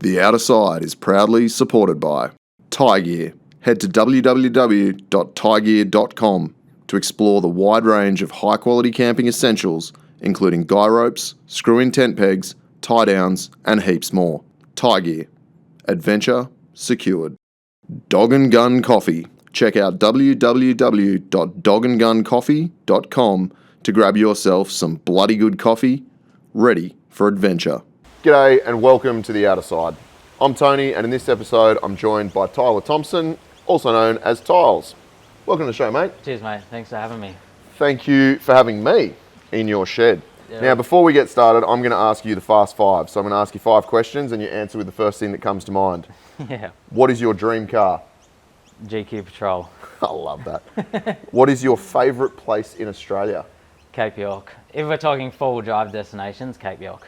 The Outer Side is proudly supported by Tyre Gear. Head to www.tyregear.com to explore the wide range of high-quality camping essentials, including guy ropes, screw-in tent pegs, tie-downs, and heaps more. Tyre Gear. Adventure secured. Dog and Gun Coffee. Check out www.dogandguncoffee.com to grab yourself some bloody good coffee, ready for adventure. G'day and welcome to The Outer Side. I'm Tony, and in this episode I'm joined by Tyler Thompson, also known as Tylzzz. Welcome to the show, mate. Cheers, mate. Thanks for having me. Thank you for having me in your shed. Yeah. Now, before we get started, I'm going to ask you the fast five. So I'm going to ask you 5 questions and you answer with the first thing that comes to mind. Yeah. What is your dream car? GQ Patrol. I love that. What is your favourite place in Australia? Cape York. If we're talking four-wheel drive destinations, Cape York.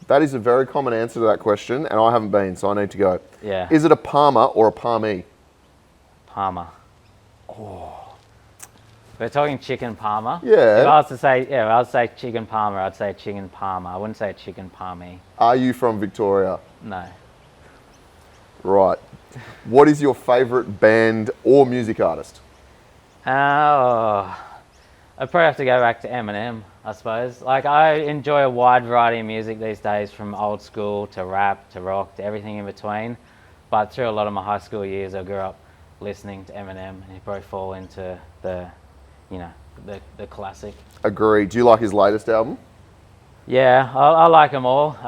That is a very common answer to that question, and I haven't been, so I need to go. Yeah. Is it a Palmer or a Palmy? Palmer. Oh. We're talking chicken Palmer. Yeah. If I was to say, I would say chicken Palmer. I'd say chicken Palmer. I wouldn't say chicken Palmy. Are you from Victoria? No. Right. What is your favourite band or music artist? Oh, I'd probably have to go back to Eminem, I suppose. Like, I enjoy a wide variety of music these days, from old school to rap to rock to everything in between. But through a lot of my high school years, I grew up listening to Eminem, and he'd probably fall into the classic. Agree. Do you like his latest album? Yeah, I like them all.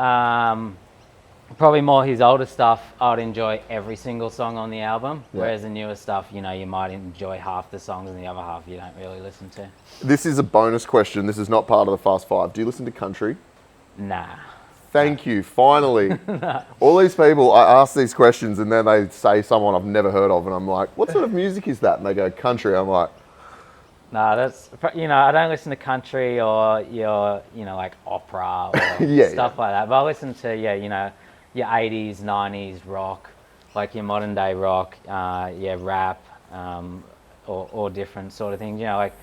Probably more his older stuff, I would enjoy every single song on the album, whereas the newer stuff, you might enjoy half the songs and the other half you don't really listen to. This is a bonus question. This is not part of the Fast Five. Do you listen to country? Nah. Thank you, finally. All these people, I ask these questions and then they say someone I've never heard of and I'm like, what sort of music is that? And they go, country. I'm like... No, that's, I don't listen to country or like opera or stuff like that. But I listen to, your 80s, 90s rock, like your modern day rock, rap, or different sort of things. Like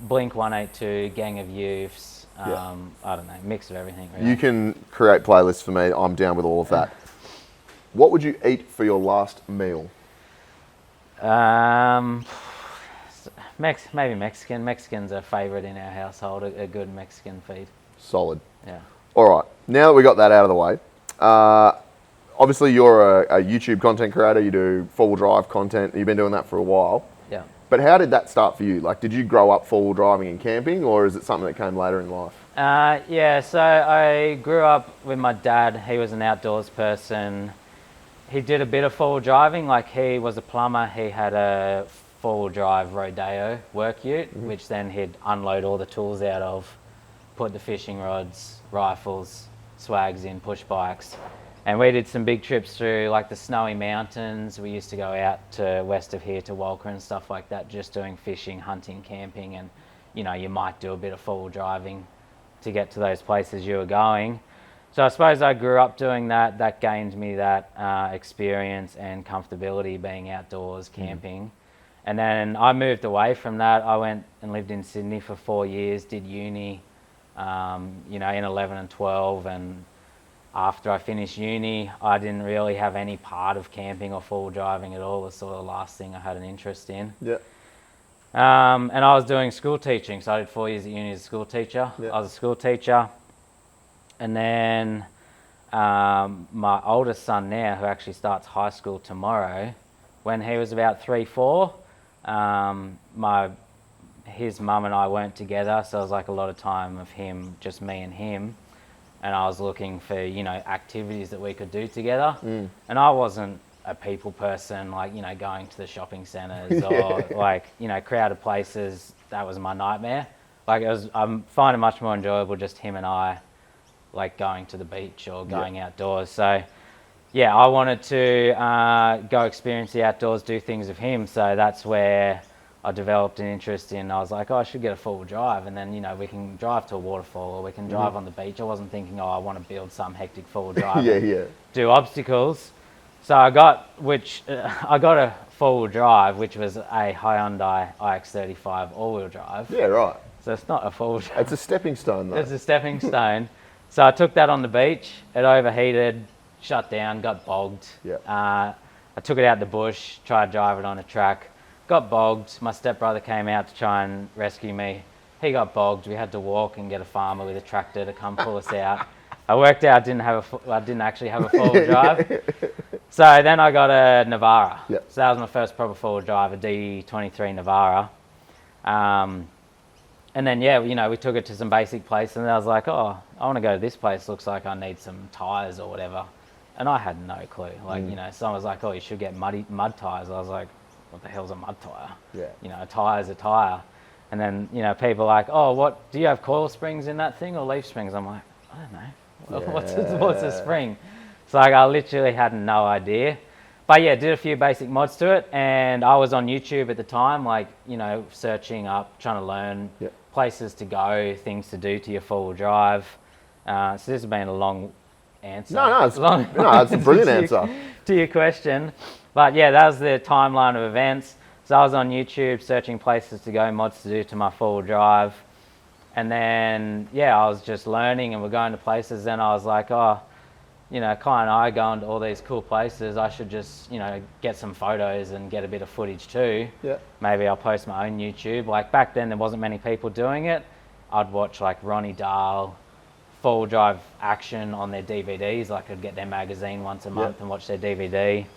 Blink 182, Gang of Youths, I don't know, mix of everything. Really. You can create playlists for me. I'm down with all of that. What would you eat for your last meal? Maybe Mexican. Mexican's a favourite in our household, a good Mexican feed. Solid. Yeah. All right. Now that we got that out of the way, obviously you're a YouTube content creator. You do four-wheel drive content. You've been doing that for a while. Yeah. But how did that start for you? Like, did you grow up four-wheel driving and camping, or is it something that came later in life? So I grew up with my dad. He was an outdoors person. He did a bit of four-wheel driving. Like, he was a plumber. He had a four-wheel drive Rodeo work ute, which then he'd unload all the tools out of, put the fishing rods, rifles, swags in, push bikes. And we did some big trips through like the snowy mountains. We used to go out to west of here to Walker and stuff like that, just doing fishing, hunting, camping, and you might do a bit of four-wheel driving to get to those places you were going. So I suppose I grew up doing that. That gained me that experience and comfortability being outdoors, camping. And then I moved away from that. I went and lived in Sydney for 4 years, did uni, in 11 and 12. And after I finished uni, I didn't really have any part of camping or four-wheel driving at all. It was sort of the last thing I had an interest in. Yeah. And I was doing school teaching. So I did 4 years at uni as a school teacher. Yeah. I was a school teacher. And then my oldest son now, who actually starts high school tomorrow, when he was about 3, 4, his mum and I weren't together, so it was like a lot of time of him, just me and him, and I was looking for activities that we could do together. And I wasn't a people person, like going to the shopping centres or crowded places. That was my nightmare. Like, I'm finding it much more enjoyable just him and I, like going to the beach or going outdoors. So I wanted to go experience the outdoors, do things with him. So that's where I developed an interest in. I was like, I should get a four-wheel drive, and then we can drive to a waterfall or we can drive on the beach. I wasn't thinking, I want to build some hectic four-wheel drive, do obstacles. So I got a four-wheel drive, which was a Hyundai iX35 all-wheel drive. Yeah, right. So it's not a four-wheel drive. It's a stepping stone, though. It's a stepping stone. So I took that on the beach. It overheated shut down, got bogged. Yeah. I took it out the bush, tried to drive it on a track, got bogged. My stepbrother came out to try and rescue me. He got bogged. We had to walk and get a farmer with a tractor to come pull us out. I worked out I didn't actually have a four-wheel drive. So then I got a Navara. Yep. So that was my first proper four-wheel drive, a D23 Navara. And then, yeah, you know, we took it to some basic place, and I was like, oh, I want to go to this place. Looks like I need some tyres or whatever. And I had no clue. Like, you know, someone was like, oh, you should get mud tyres. I was like, what the hell's a mud tyre? Yeah. You know, a tyre's a tyre. And then, you know, people are like, oh, do you have coil springs in that thing or leaf springs? I'm like, I don't know. Yeah. What's a spring? So like, I literally had no idea. But yeah, did a few basic mods to it, and I was on YouTube at the time, like, you know, searching up, trying to learn places to go, things to do to your four-wheel drive. So this has been a long answer. No, it's a brilliant answer to your question. But yeah, that was the timeline of events. So I was on YouTube searching places to go, mods to do to my four-wheel drive. And then, yeah, I was just learning, and we're going to places. Then I was like, oh, you know, Kai and I are going to all these cool places. I should just, you know, get some photos and get a bit of footage too. Yeah. Maybe I'll post my own YouTube. Like back then, there wasn't many people doing it. I'd watch like Ronnie Dahl, four-wheel drive action on their DVDs. Like I'd get their magazine once a month and watch their DVD. And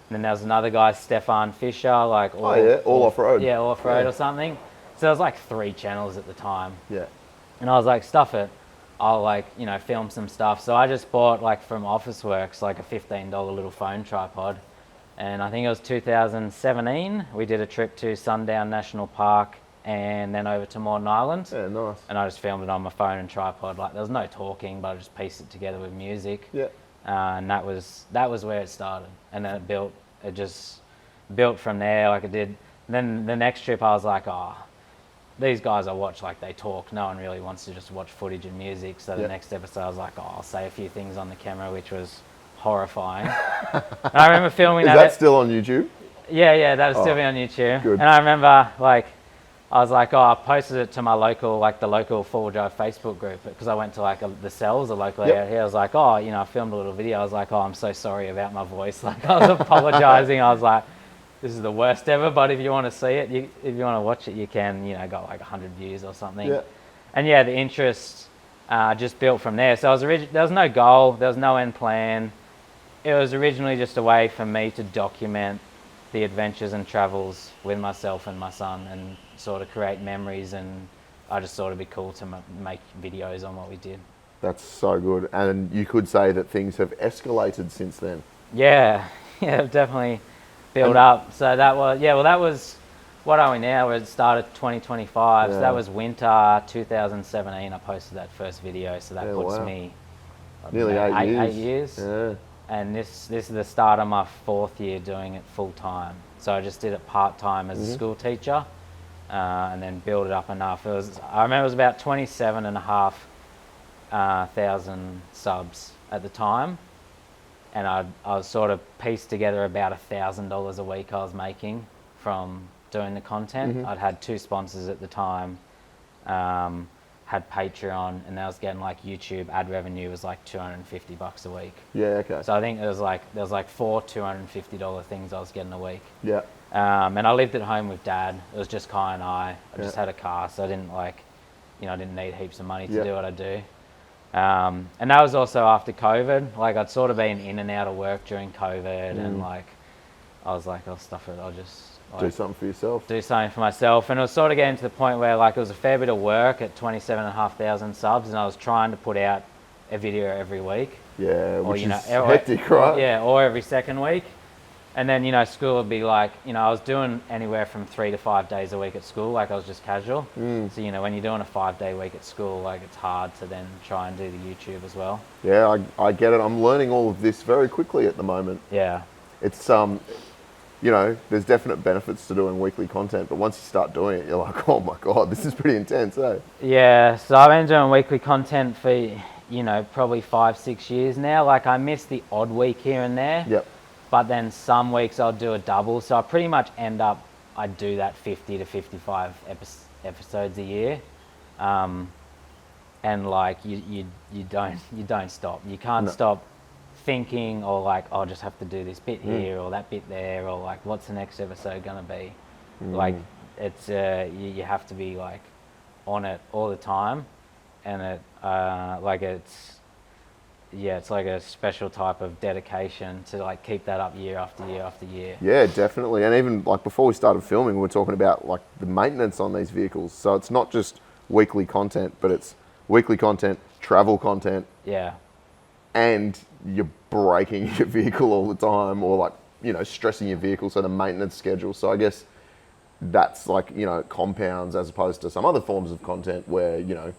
then there was another guy, Stefan Fischer, like all off-road. Yeah, all off-road or something. So there was like 3 channels at the time. Yeah. And I was like, stuff it. I'll like, you know, film some stuff. So I just bought like from Officeworks, like a $15 little phone tripod. And I think it was 2017. We did a trip to Sundown National Park and then over to Moreton Island. Yeah, nice. And I just filmed it on my phone and tripod. Like there was no talking, but I just pieced it together with music. Yeah. And that was where it started. And then it just built from there. Like it did. And then the next trip I was like, oh, these guys I watch, like they talk. No one really wants to just watch footage and music. So the next episode I was like, oh, I'll say a few things on the camera, which was horrifying. And I remember filming that. Is that still on YouTube? Yeah, that was still on YouTube. Good. And I remember like, I was like, oh, I posted it to my local, like the local four-wheel drive Facebook group, because I went to like the cells, a local out here. I was like, oh, you know, I filmed a little video. I was like, oh, I'm so sorry about my voice. Like I was apologizing. I was like, this is the worst ever, but if you want to see it, if you want to watch it, you can, you know, got like 100 views or something. Yeah. And yeah, the interest just built from there. So there was no goal, there was no end plan. It was originally just a way for me to document the adventures and travels with myself and my son and sort of create memories, and I just thought it'd be cool to make videos on what we did. That's so good. And you could say that things have escalated since then. Yeah, definitely. Build up. So that was, what are we now? We're at the start of 2025. Yeah. So that was winter 2017. I posted that first video. So that puts me nearly 8 years. Yeah. And this is the start of my 4th year doing it full time. So I just did it part time as a school teacher, and then build it up enough. I remember it was about 27,500 subs at the time. And I was sort of pieced together about $1,000 a week I was making from doing the content. I'd had 2 sponsors at the time, had Patreon, and I was getting like YouTube ad revenue was like $250 a week. Yeah, okay. So I think there was like 4 $250 things I was getting a week. Yeah. And I lived at home with Dad. It was just Kai and I. I just had a car, so I didn't I didn't need heaps of money to do what I do. And that was also after COVID. Like I'd sort of been in and out of work during COVID, and like I was like, I'll stuff it. I'll just do something for yourself. Do something for myself. And it was sort of getting to the point where like it was a fair bit of work at 27,500 subs, and I was trying to put out a video every week. Yeah, which is hectic, right? Yeah, or every second week. And then, school would be like, I was doing anywhere from 3 to 5 days a week at school. Like I was just casual. So, when you're doing a 5-day week at school, like it's hard to then try and do the YouTube as well. Yeah, I get it. I'm learning all of this very quickly at the moment. Yeah. It's, there's definite benefits to doing weekly content, but once you start doing it, you're like, oh my God, this is pretty intense, eh? Yeah, so I've been doing weekly content for, probably 5-6 years now. Like I miss the odd week here and there. Yep. But then some weeks I'll do a double. So I pretty much I do that 50 to 55 episodes a year. And like you don't stop. You can't stop thinking, or like, I'll just have to do this bit here or that bit there, or like, what's the next episode gonna be? Like, it's you have to be like on it all the time, and it's like a special type of dedication to like keep that up year after year after year. Yeah, definitely. And even like before we started filming, we were talking about like the maintenance on these vehicles. So it's not just weekly content, but it's weekly content, travel content. Yeah. And you're breaking your vehicle all the time, or like, you know, stressing your vehicle. So the maintenance schedule. So I guess that's like, you know, compounds as opposed to some other forms of content where, you know,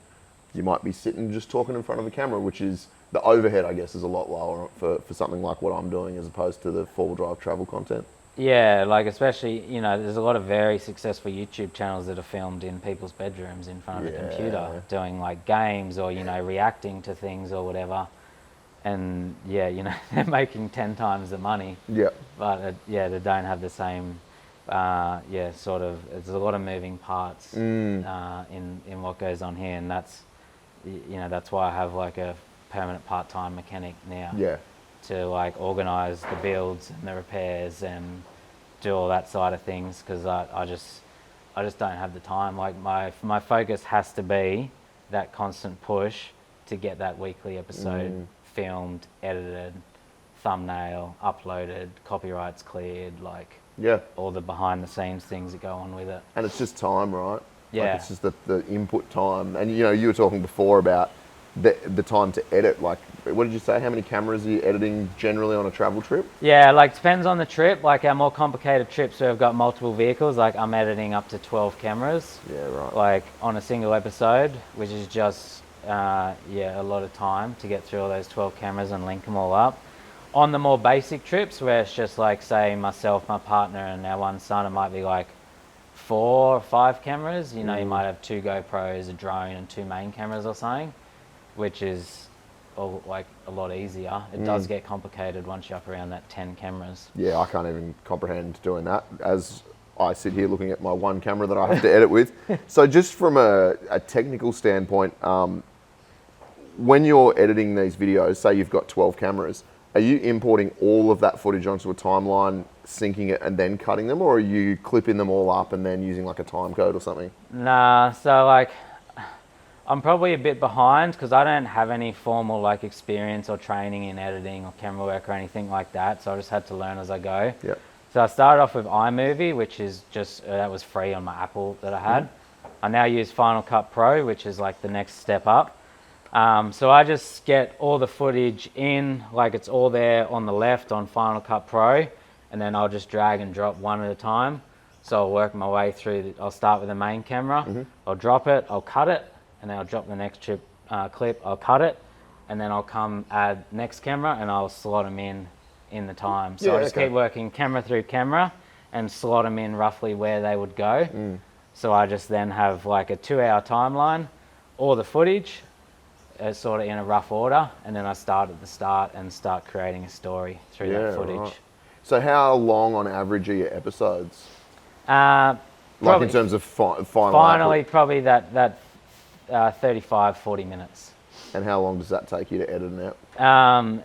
you might be sitting just talking in front of a camera, which is the overhead, I guess, is a lot lower for something like what I'm doing as opposed to the four-wheel drive travel content. Yeah, like especially, you know, there's a lot of very successful YouTube channels that are filmed in people's bedrooms in front of a computer doing like games or, you know, reacting to things or whatever. And yeah, you know, they're making 10 times the money. Yeah. But they don't have the same, sort of, there's a lot of moving parts in what goes on here. And that's, you know, that's why I have like a permanent part-time mechanic now. Yeah. To like organize the builds and the repairs and do all that side of things, because I just don't have the time. Like my focus has to be that constant push to get that weekly episode filmed, edited, thumbnail, uploaded, copyrights cleared, like all the behind the scenes things that go on with it. And it's just time, right? Yeah. Like it's just the input time. And you know, you were talking before about the time to edit. Like, what did you say? How many cameras are you editing generally on a travel trip? Yeah, like depends on the trip. Like our more complicated trips where I've got multiple vehicles, like I'm editing up to 12 cameras. Yeah, right. Like on a single episode, which is just, a lot of time to get through all those 12 cameras and link them all up. On the more basic trips where it's just like, say, myself, my partner, and our one son, it might be like 4 or 5 cameras. You know, you might have 2 GoPros, a drone, and 2 main cameras or something, which is like a lot easier. It does get complicated once you're up around that 10 cameras. Yeah, I can't even comprehend doing that as I sit here looking at my one camera that I have to edit with. So just from a technical standpoint, when you're editing these videos, say you've got 12 cameras, are you importing all of that footage onto a timeline, syncing it, and then cutting them, or are you clipping them all up and then using like a time code or something? Nah, so like, I'm probably a bit behind because I don't have any formal like experience or training in editing or camera work or anything like that. So I just had to learn as I go. Yeah. So I started off with iMovie, which is just, that was free on my Apple that I had. I now use Final Cut Pro, which is like the next step up. So I just get all the footage in, like it's all there on the left on Final Cut Pro, and then I'll just drag and drop one at a time. So I'll work my way through, I'll start with the main camera, I'll drop it, I'll cut it, and then I'll drop the next clip, I'll cut it, and then I'll come add next camera and I'll slot them in the time. So I just keep working camera through camera and slot them in roughly where they would go. So I just then have like a 2-hour timeline, all the footage, sort of in a rough order, and then I start at the start and start creating a story through that footage. Right. So how long on average are your episodes? Like in terms of final finally output? Probably that 35-40 minutes. And how long does that take you to edit them out?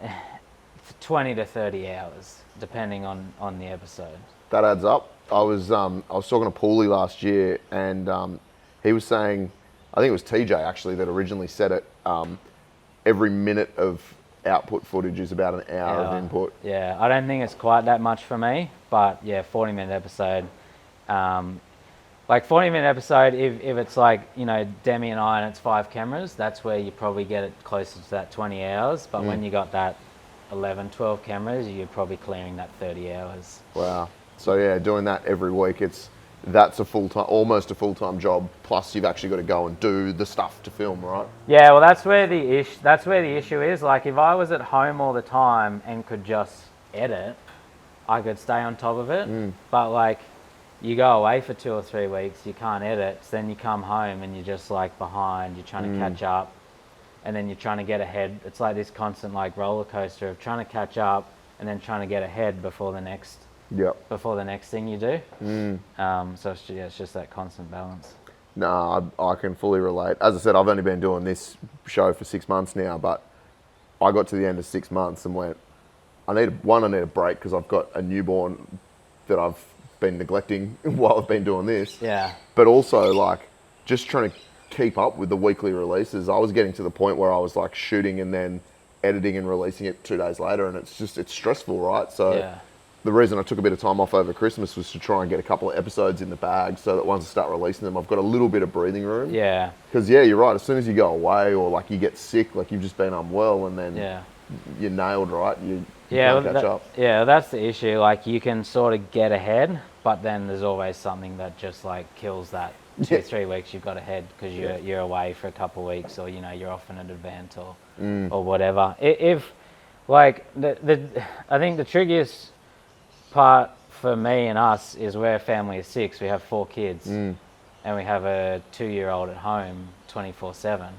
20 to 30 hours, depending on the episode. That adds up. I was talking to Paulie last year, and he was saying, I think it was TJ actually that originally said it, every minute of output footage is about an hour of input. Yeah, I don't think it's quite that much for me, but yeah, 40-minute episode. Like 40-minute episode, if it's like, you know, Demi and I and it's 5 cameras, that's where you probably get it closer to that 20 hours. But when you got that 11, 12 cameras, you're probably clearing that 30 hours. Wow. So yeah, doing that every week, that's a almost a full-time job. Plus, you've actually got to go and do the stuff to film, right? Yeah, well, that's where the issue is. Like, if I was at home all the time and could just edit, I could stay on top of it. But like, you go away for 2 or 3 weeks, you can't edit. So then you come home and you're just like behind. You're trying to catch up, and then you're trying to get ahead. It's like this constant like roller coaster of trying to catch up and then trying to get ahead before the next. Before the next thing you do. So it's just that constant balance. No, I can fully relate. As I said, I've only been doing this show for 6 months now, but I got to the end of 6 months and went, I need a break because I've got a newborn that I've been neglecting while I've been doing this. Yeah. But also like just trying to keep up with the weekly releases. I was getting to the point where I was like shooting and then editing and releasing it 2 days later, and it's stressful, right? So the reason I took a bit of time off over Christmas was to try and get a couple of episodes in the bag so that once I start releasing them, I've got a little bit of breathing room. Yeah. Because you're right. As soon as you go away or like you get sick, like you've just been unwell, and then you're nailed, right? You can't catch up. Yeah, that's the issue. Like you can sort of get ahead, but then there's always something that just like kills that 2-3 weeks you've got ahead because you're away for a couple of weeks, or you're off in an event or whatever. If like I think the trickiest part for me and us is we're a family of 6. We have 4 kids, and we have a 2-year-old at home 24/7.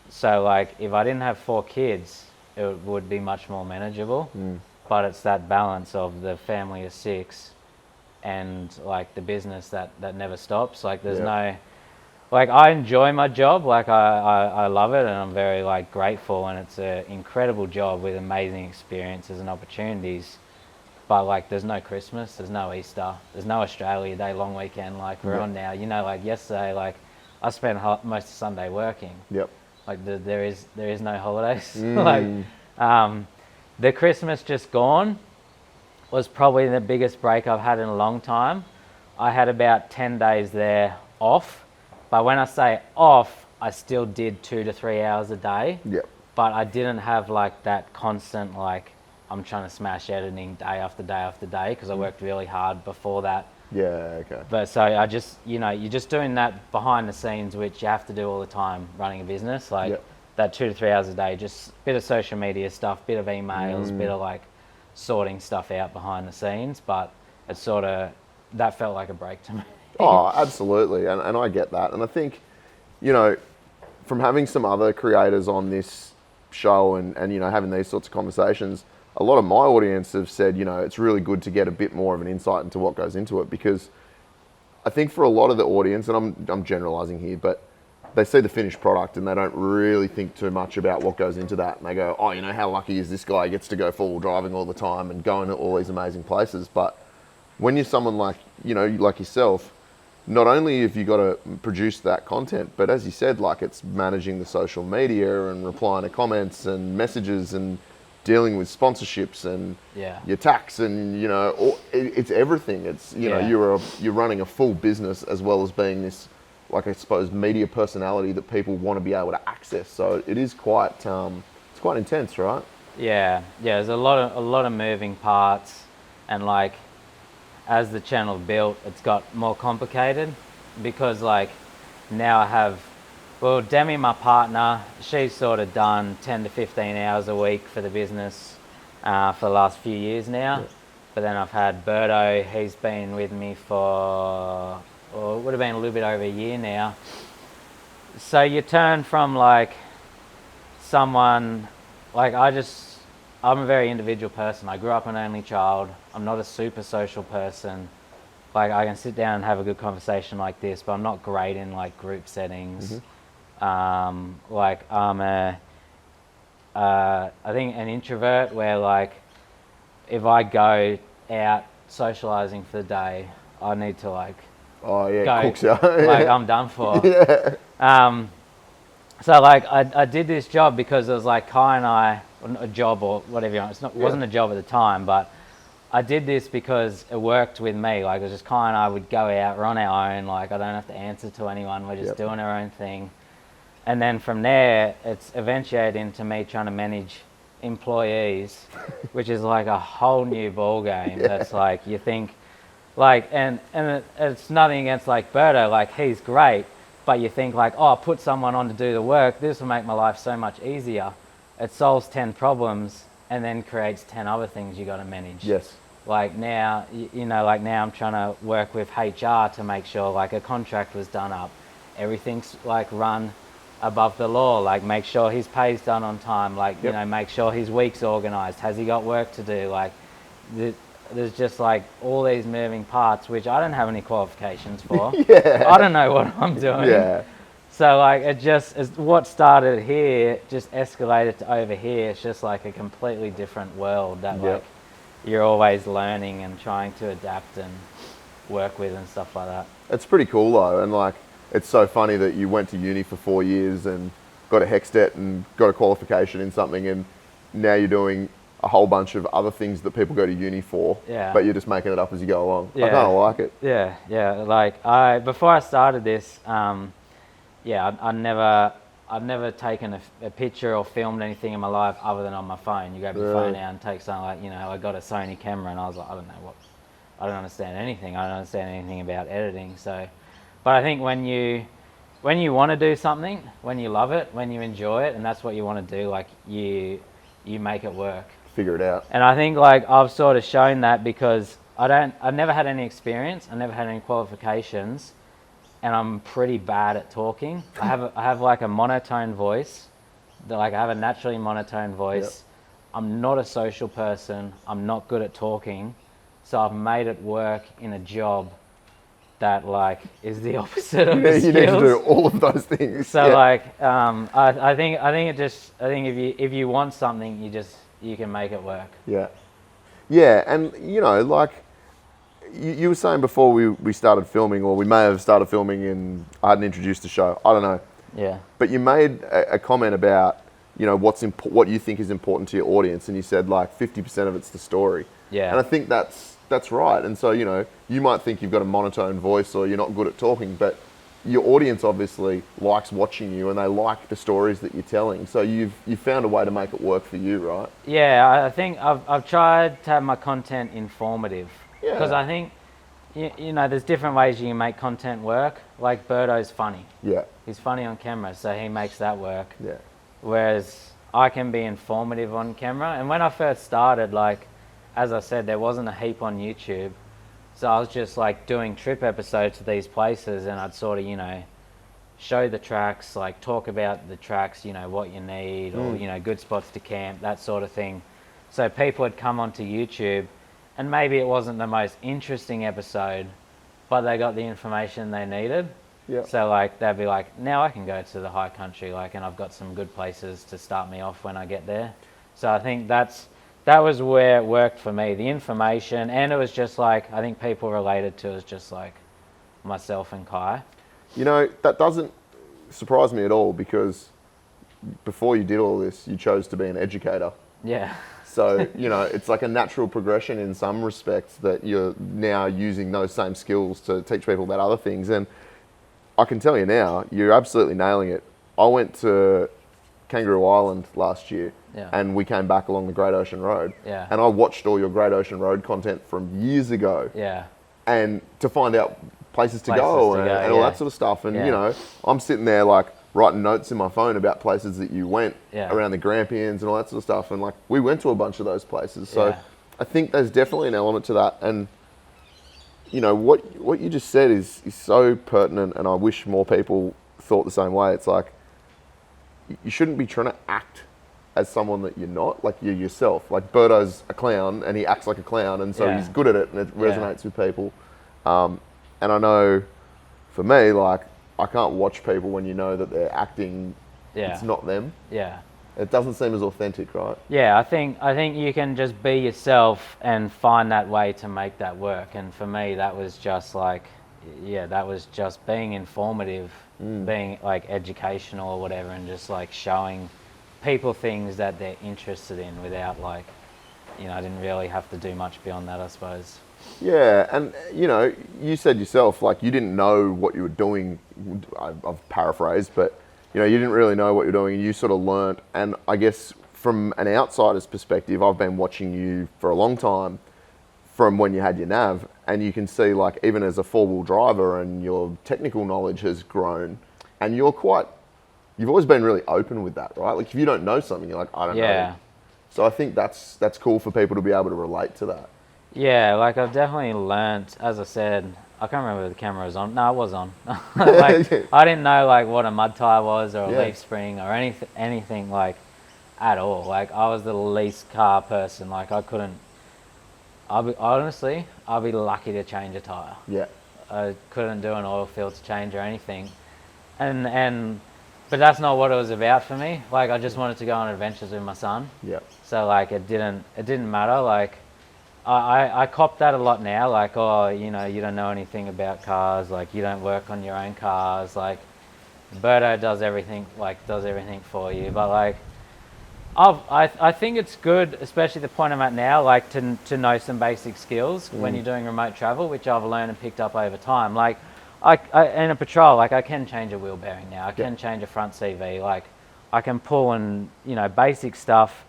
So like if I didn't have 4 kids, it would be much more manageable. But it's that balance of the family of 6 and like the business that never stops. Like there's no, like I enjoy my job, like I love it, and I'm very like grateful, and it's an incredible job with amazing experiences and opportunities. But like there's no Christmas, there's no Easter, there's no Australia Day long weekend like we're on now. Like yesterday, like I spent most of Sunday working. Like there is no holidays. Like the Christmas just gone was probably the biggest break I've had in a long time. I had about 10 days there off, but when I say off, I still did 2 to 3 hours a day. But I didn't have like that constant like I'm trying to smash editing day after day after day because I worked really hard before that. But so I just, you're just doing that behind the scenes, which you have to do all the time running a business. Like that 2 to 3 hours a day, just bit of social media stuff, bit of emails, bit of like sorting stuff out behind the scenes. But it's sort of, that felt like a break to me. Oh, absolutely. And I get that. And I think, from having some other creators on this show and having these sorts of conversations, a lot of my audience have said, it's really good to get a bit more of an insight into what goes into it, because I think for a lot of the audience, and I'm generalizing here, but they see the finished product and they don't really think too much about what goes into that. And they go, oh, how lucky is this guy? He gets to go full driving all the time and going to all these amazing places. But when you're someone like, like yourself, not only have you got to produce that content, but as you said, like it's managing the social media and replying to comments and messages and dealing with sponsorships and your tax and it's everything. It's you're running a full business as well as being this, like I suppose, media personality that people want to be able to access. So it is quite it's quite intense, right? Yeah. There's a lot of moving parts, and like as the channel built, it's got more complicated because like now I have. Well, Demi, my partner, she's sort of done 10 to 15 hours a week for the business for the last few years now. But then I've had Berto, he's been with me for, it would have been a little bit over a year now. So you turn from like someone, like I'm a very individual person. I grew up an only child. I'm not a super social person. Like I can sit down and have a good conversation like this, but I'm not great in like group settings. Like I'm I think an introvert where like if I go out socializing for the day, I need to like go, cooks out. Like I'm done for. So like I did this job because it was like Kai and I, a job or whatever, it wasn't a job at the time, but I did this because it worked with me. Like it was just Kai and I would go out, we're on our own, like I don't have to answer to anyone, we're just doing our own thing. And then from there, it's eventuated into me trying to manage employees, which is like a whole new ball game. That's like, you think, like, and it's nothing against like Berto, like he's great, but you think like, oh, I'll put someone on to do the work, this will make my life so much easier. It solves 10 problems and then creates 10 other things you got to manage. Like now, like now I'm trying to work with HR to make sure like a contract was done up, everything's like run above the law, like make sure his pay's done on time, like make sure his week's organized, has he got work to do, like there's just like all these moving parts which I don't have any qualifications for. I don't know what I'm doing. So like it just is what started here just escalated to over here. It's just like a completely different world that like you're always learning and trying to adapt and work with and stuff like that. It's pretty cool though, and like it's so funny that you went to uni for 4 years and got a HECSTET and got a qualification in something, and now you're doing a whole bunch of other things that people go to uni for, but you're just making it up as you go along. I kind of like it. Yeah. Like before I started this, I'd never taken a picture or filmed anything in my life other than on my phone. You grab your phone out and take something like, I got a Sony camera and I was like, I don't understand anything. I don't understand anything about editing. So, but I think when you want to do something, when you love it, when you enjoy it, and that's what you want to do, like you make it work. Figure it out. And I think like I've sort of shown that because I've never had any experience. I never had any qualifications. And I'm pretty bad at talking. I have like a monotone voice. I have a naturally monotone voice. I'm not a social person. I'm not good at talking. So I've made it work in a job that like is the opposite of the skills. You need to do all of those things. So I think if you want something, you can make it work. Yeah, and like you were saying before we started filming, or we may have started filming and I hadn't introduced the show. I don't know. Yeah. But you made a comment about what you think is important to your audience, and you said like 50% of it's the story. Yeah. And I think that's right. And so you might think you've got a monotone voice or you're not good at talking, but your audience obviously likes watching you and they like the stories that you're telling. So you've found a way to make it work for you, right? Yeah, I think I've tried to have my content informative. Because I think, there's different ways you can make content work. Like Birdo's funny. Yeah. He's funny on camera, so he makes that work. Yeah. Whereas I can be informative on camera. And when I first started, like, as I said, there wasn't a heap on YouTube. So I was just like doing trip episodes to these places, and I'd sort of, show the tracks, like talk about the tracks, what you need, or, good spots to camp, that sort of thing. So people would come onto YouTube, and maybe it wasn't the most interesting episode, but they got the information they needed. Yeah. So like they'd be like, now I can go to the high country, like, and I've got some good places to start me off when I get there. So I think that was where it worked for me, the information, and it was just like, I think people related to it as just like myself and Kai. That doesn't surprise me at all, because before you did all this, you chose to be an educator. Yeah. So, it's like a natural progression in some respects that you're now using those same skills to teach people about other things. And I can tell you now, you're absolutely nailing it. I went to Kangaroo Island last year, and we came back along the Great Ocean Road. Yeah. And I watched all your Great Ocean Road content from years ago. Yeah. And to find out places to go and all that sort of stuff. And, I'm sitting there like writing notes in my phone about places that you went around the Grampians and all that sort of stuff. And like, we went to a bunch of those places. So I think there's definitely an element to that. And, what you just said is so pertinent, and I wish more people thought the same way. It's like, you shouldn't be trying to act as someone that you're not, like you're yourself. Like Birdo's a clown and he acts like a clown, and so he's good at it and it resonates with people. And I know for me, like, I can't watch people when that they're acting. It's not them. Yeah. It doesn't seem as authentic, right? Yeah, I think you can just be yourself and find that way to make that work. And for me, that was just like, that was just being informative, being like educational or whatever, and just like showing people things that they're interested in without like, I didn't really have to do much beyond that, I suppose. Yeah, and you said yourself, like, you didn't know what you were doing. I've paraphrased, but you didn't really know what you're doing, and you sort of learnt. And I guess from an outsider's perspective, I've been watching you for a long time, from when you had your nav, and you can see, like, even as a four-wheel driver, and your technical knowledge has grown, and you've always been really open with that, right? Like, if you don't know something, you're like, I don't know. So I think that's cool for people to be able to relate to that. Yeah, like I've definitely learnt, as I said, I can't remember if the camera was on. No, it was on. Like, I didn't know like what a mud tire was, or a leaf spring, or anything like at all. Like, I was the least car person. Like, I couldn't. I'll be lucky to change a tire. Yeah. I couldn't do an oil filter change or anything. But that's not what it was about for me. Like, I just wanted to go on adventures with my son. Yeah. So like it didn't matter. Like I cop that a lot now. Like, oh, you know, you don't know anything about cars. Like, you don't work on your own cars. Like, Berto does everything for you. But like, I think it's good, especially the point I'm at now, like to know some basic skills when you're doing remote travel, which I've learned and picked up over time. Like, I in a patrol, like I can change a wheel bearing now. I can change a front CV. Like, I can pull and, you know, basic stuff.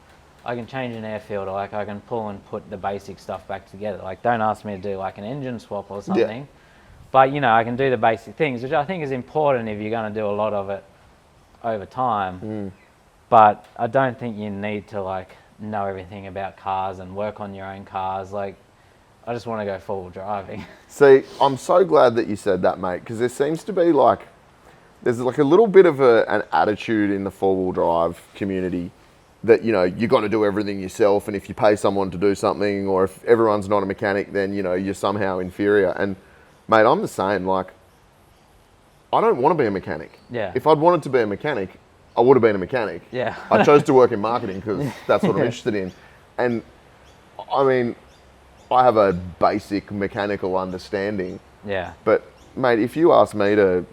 I can change an air filter. Like, I can pull and put the basic stuff back together. Like, don't ask me to do like an engine swap or something. Yeah. But, you know, I can do the basic things, which I think is important if you're going to do a lot of it over time. But I don't think you need to like know everything about cars and work on your own cars. Like, I just want to go full driving. See, I'm so glad that you said that, mate, because there seems to be like, there's like a little bit of an attitude in the four-wheel drive community that, you know, you got to do everything yourself, and if you pay someone to do something, or if everyone's not a mechanic, then, you know, you're somehow inferior. And mate, I'm the same. Like, I don't want to be a mechanic. Yeah. If I'd wanted to be a mechanic, I would have been a mechanic. Yeah. I chose to work in marketing because that's what I'm interested in. And I mean, I have a basic mechanical understanding. Yeah. But mate, if you ask me to,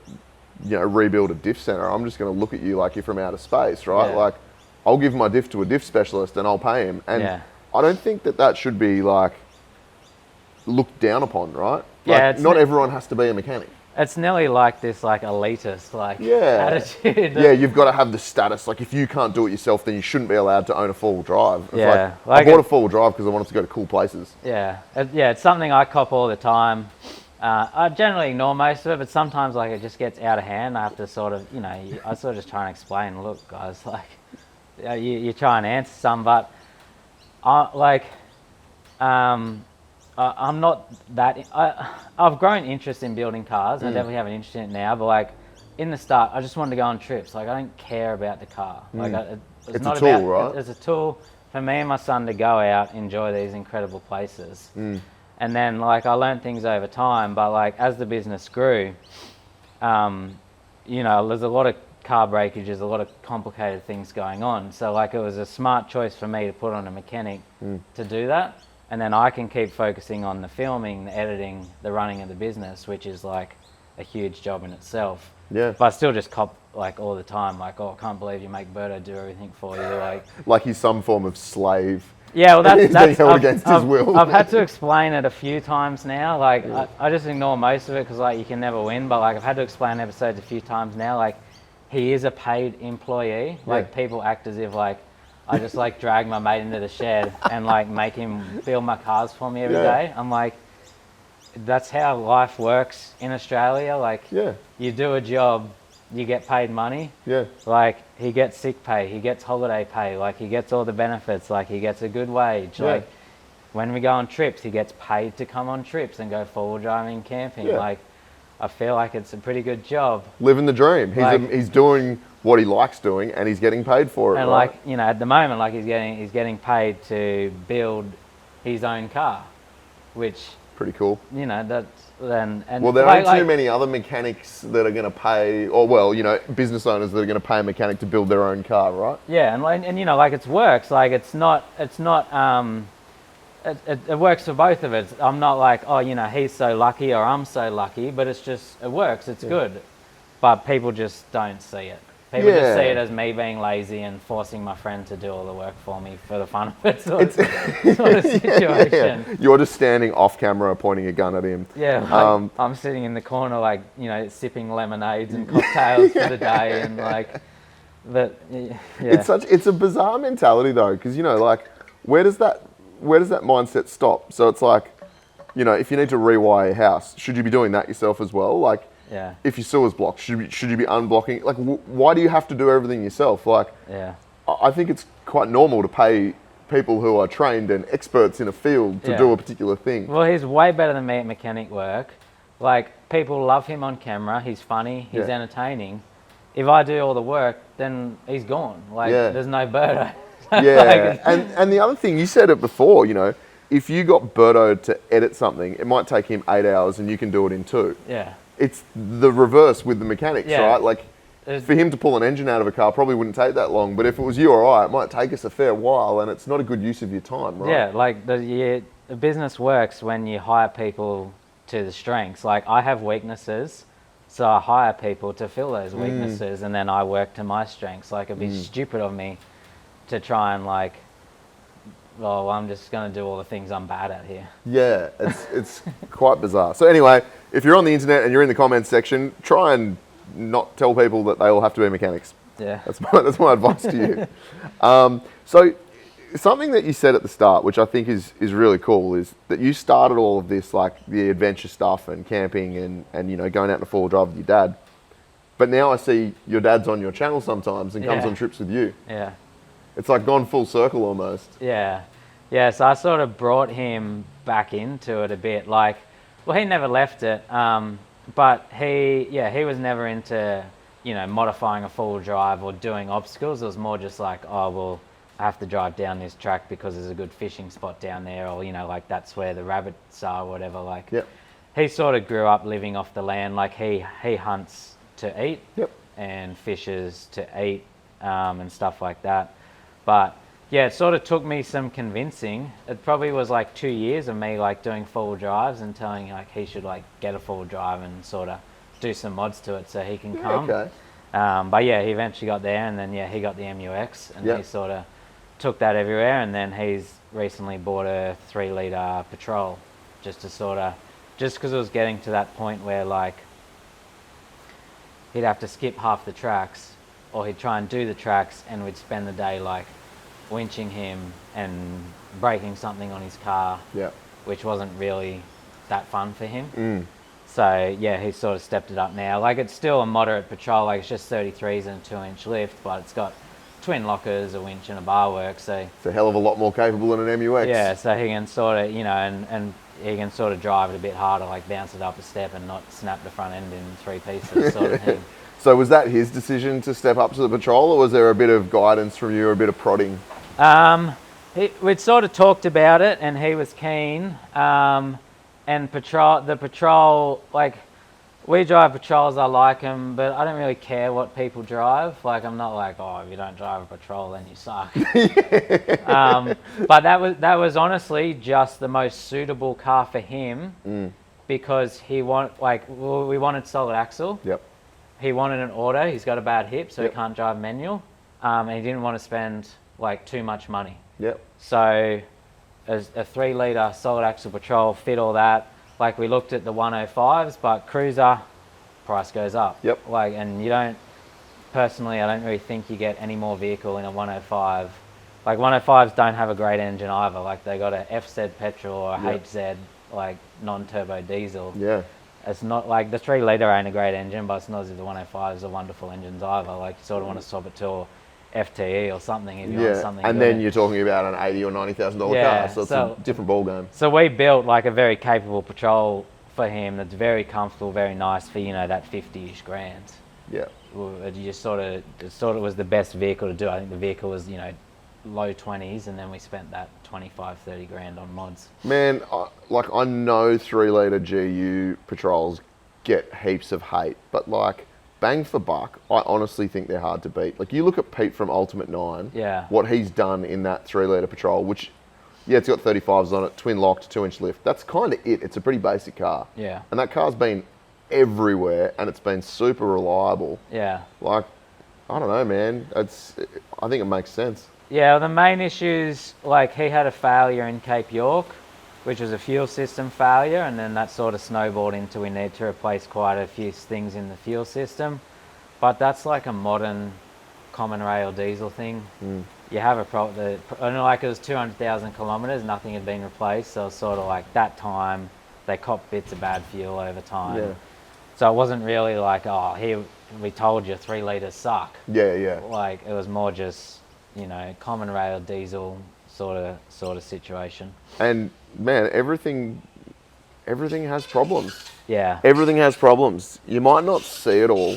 you know, rebuild a diff center, I'm just going to look at you like you're from outer space, right? Yeah. Like, I'll give my diff to a diff specialist and I'll pay him. And I don't think that should be like looked down upon, right? Yeah. Like, not everyone has to be a mechanic. It's nearly like this like elitist like attitude. Yeah, you've got to have the status. Like, if you can't do it yourself, then you shouldn't be allowed to own a four-wheel drive. It's I bought a four-wheel drive because I wanted to go to cool places. Yeah, it's something I cop all the time. I generally ignore most of it, but sometimes like it just gets out of hand. I have to sort of, you know, I sort of just try and explain, look guys, like you try and answer some, but I'm not that. I've grown interest in building cars. I definitely have an interest in it now. But like in the start, I just wanted to go on trips. Like, I don't care about the car. Like, it's not a tool, about, right? It's a tool for me and my son to go out, enjoy these incredible places. And then like I learned things over time. But like as the business grew, you know, there's a lot of car breakages, a lot of complicated things going on. So like it was a smart choice for me to put on a mechanic to do that. And then I can keep focusing on the filming, the editing, the running of the business, which is like a huge job in itself. Yeah. But I still just cop like all the time, like, oh, I can't believe you make Berto do everything for you. Like he's some form of slave. Yeah, well, that's being held against his will. I've had to explain it a few times now. Like, I just ignore most of it because like you can never win. But like I've had to explain episodes a few times now. Like, he is a paid employee. Like, people act as if like I just like drag my mate into the shed and like make him build my cars for me every day. I'm like, that's how life works in Australia. Like, you do a job, you get paid money. Yeah. Like, he gets sick pay, he gets holiday pay, like he gets all the benefits, like he gets a good wage. Like, when we go on trips, he gets paid to come on trips and go forward driving, camping. Like, I feel like it's a pretty good job. Living the dream. He's doing what he likes doing, and he's getting paid for it. And like, you know, at the moment, like he's getting paid to build his own car, which pretty cool. You know, that's then. And well, there aren't too many other mechanics that are going to pay, or well, you know, business owners that are going to pay a mechanic to build their own car, right? Yeah, and you know, like it works. Like it works for both of us. I'm not like, oh, you know, he's so lucky or I'm so lucky, but it's just, it works, it's good. But people just don't see it. People just see it as me being lazy and forcing my friend to do all the work for me for the fun of it sort of situation. You're just standing off camera pointing a gun at him. Yeah, like, I'm sitting in the corner like, you know, sipping lemonades and cocktails for the day and like, but yeah. It's a bizarre mentality though, because, you know, like, where does that mindset stop? So it's like, you know, if you need to rewire your house, should you be doing that yourself as well? Like, if your sewer's blocked, should you be unblocking? Like, why do you have to do everything yourself? Like, I think it's quite normal to pay people who are trained and experts in a field to do a particular thing. Well, he's way better than me at mechanic work. Like, people love him on camera. He's funny. He's entertaining. If I do all the work, then he's gone. Like, there's no Berto. And the other thing, you said it before, you know, if you got Berto to edit something, it might take him 8 hours and you can do it in 2. Yeah. it's the reverse with the mechanics, Yeah. right? Like, for him to pull an engine out of a car probably wouldn't take that long, but if it was you or I, it might take us a fair while, and it's not a good use of your time, right? Yeah, like the business works when you hire people to the strengths. Like I have weaknesses, so I hire people to fill those weaknesses, and then I work to my strengths. Like it'd be stupid of me to try and like, well, I'm just going to do all the things I'm bad at here. Yeah, it's quite bizarre. So anyway, if you're on the internet and you're in the comments section, try and not tell people that they all have to be mechanics. Yeah. That's my advice to you. So something that you said at the start, which I think is really cool, is that you started all of this, like the adventure stuff and camping and you know, going out in a four-wheel drive with your dad. But now I see your dad's on your channel sometimes and comes on trips with you. Yeah. It's like gone full circle almost. Yeah. Yeah, so I sort of brought him back into it a bit. Like, well, he never left it. But he was never into, you know, modifying a full drive or doing obstacles. It was more just like, oh, well, I have to drive down this track because there's a good fishing spot down there, or, you know, like that's where the rabbits are or whatever. Like, he sort of grew up living off the land. Like, he hunts to eat and fishes to eat and stuff like that. But, yeah, it sort of took me some convincing. It probably was like 2 years of me like doing full drives and telling like he should like get a full drive and sort of do some mods to it so he can come. Okay. But yeah, he eventually got there, and then he got the MUX, and he sort of took that everywhere. And then he's recently bought a 3-litre Patrol just because it was getting to that point where like he'd have to skip half the tracks, or he'd try and do the tracks, and we'd spend the day like winching him and breaking something on his car, which wasn't really that fun for him. So yeah, he's sort of stepped it up now. Like it's still a moderate Patrol, like it's just 33s and a 2-inch lift, but it's got twin lockers, a winch and a bar work. So it's a hell of a lot more capable than an MUX. Yeah, so he can sort of, you know, and he can sort of drive it a bit harder, like bounce it up a step and not snap the front end in 3 pieces sort of thing. So was that his decision to step up to the Patrol, or was there a bit of guidance from you, or a bit of prodding? We'd sort of talked about it, and he was keen. And the Patrol, like, we drive Patrols, I like them, but I don't really care what people drive. Like, I'm not like, oh, if you don't drive a Patrol, then you suck. But that was honestly just the most suitable car for him, because we wanted solid axle. He wanted an auto. He's got a bad hip, so he can't drive manual. And he didn't want to spend like too much money. So a 3-litre solid axle Patrol fit all that. Like we looked at the 105s, but cruiser price goes up. Like, and you don't, personally, I don't really think you get any more vehicle in a 105. Like 105s don't have a great engine either. Like they got a FZ petrol or a HZ, like non-turbo diesel. It's not like the 3-litre ain't a great engine, but it's not as if the 105s are wonderful engines either. Like you sort of want to swap it to a FTE or something if you want something and good. Then you're talking about an $80,000 or $90,000 car, so it's a different ball game. So we built like a very capable Patrol for him that's very comfortable, very nice for, you know, that 50-ish grand. You just sort of was the best vehicle to do. I think the vehicle was, you know, low 20s, and then we spent that 25, 30 grand on mods. Man, I know 3-litre GU Patrols get heaps of hate, but like, bang for buck, I honestly think they're hard to beat. Like you look at Pete from Ultimate 9, what he's done in that 3-litre Patrol, which, it's got 35s on it, twin locked, 2-inch lift. That's kind of it. It's a pretty basic car. And that car's been everywhere, and it's been super reliable. Like, I don't know, man. I think it makes sense. Yeah, well, the main issues, like he had a failure in Cape York, which was a fuel system failure, and then that sort of snowballed into we need to replace quite a few things in the fuel system. But that's like a modern common rail diesel thing. You have a problem, like it was 200,000 kilometres, nothing had been replaced, so it's sort of like that time they copped bits of bad fuel over time. So it wasn't really like, oh, here we told you 3 litres suck. Like it was more just, you know, common rail diesel sort of situation. And man, everything has problems. Everything has problems. You might not see it all.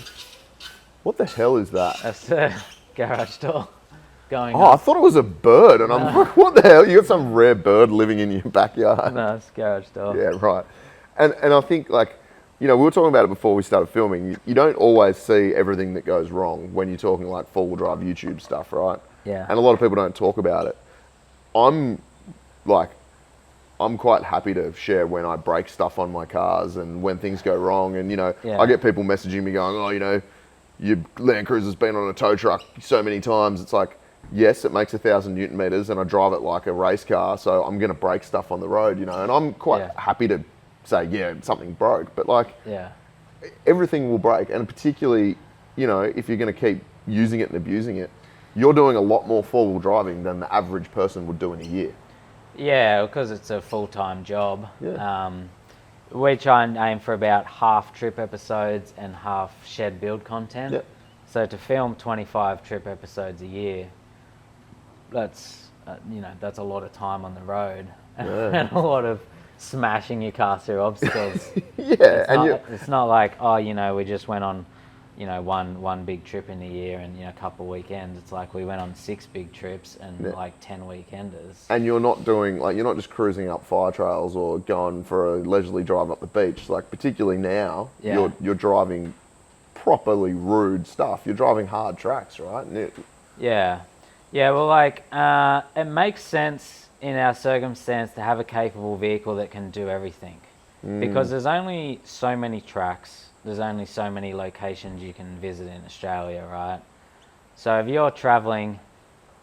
What the hell is that? That's a garage door going I thought it was a bird, and I'm like, what the hell? You got some rare bird living in your backyard. No, it's a garage door. Yeah, right. And I think like we were talking about it before we started filming. You don't always see everything that goes wrong when you're talking like four-wheel drive YouTube stuff, right? Yeah. And a lot of people don't talk about it. I'm quite happy to share when I break stuff on my cars and when things go wrong. And, I get people messaging me going, oh, your Land Cruiser's been on a tow truck so many times. It's like, yes, it makes 1,000 Newton meters and I drive it like a race car. So I'm going to break stuff on the road, and I'm quite happy to say, yeah, something broke. But everything will break. And particularly, if you're going to keep using it and abusing it, you're doing a lot more four-wheel driving than the average person would do in a year. Yeah, because it's a full-time job. Yeah. We try and aim for about half trip episodes and half shed build content. Yep. So to film 25 trip episodes a year, that's that's a lot of time on the road and a lot of smashing your car through obstacles. It's not like we just went on one big trip in a year and a couple of weekends. It's like we went on 6 big trips and like 10 weekenders. And you're not doing you're not just cruising up fire trails or going for a leisurely drive up the beach. Like particularly now, you're driving properly rude stuff. You're driving hard tracks, right? Well, it makes sense in our circumstance to have a capable vehicle that can do everything, because there's only so many tracks. There's only so many locations you can visit in Australia, right? So if you're traveling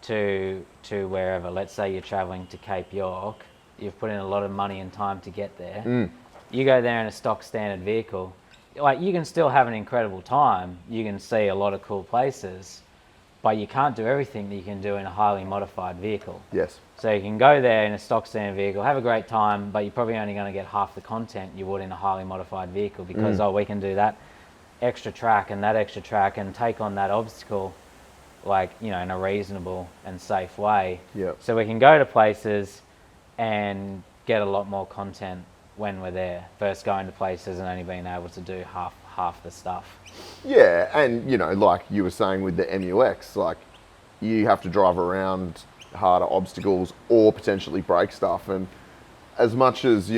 to wherever, let's say you're traveling to Cape York, you've put in a lot of money and time to get there. You go there in a stock standard vehicle, you can still have an incredible time. You can see a lot of cool places, but you can't do everything that you can do in a highly modified vehicle. Yes. So you can go there in a stock standard vehicle, have a great time, but you're probably only going to get half the content you would in a highly modified vehicle because, we can do that extra track and take on that obstacle, in a reasonable and safe way. Yep. So we can go to places and get a lot more content when we're there, versus going to places and only being able to do half the stuff. Yeah, and like you were saying with the MUX, you have to drive around harder obstacles or potentially break stuff. And as much as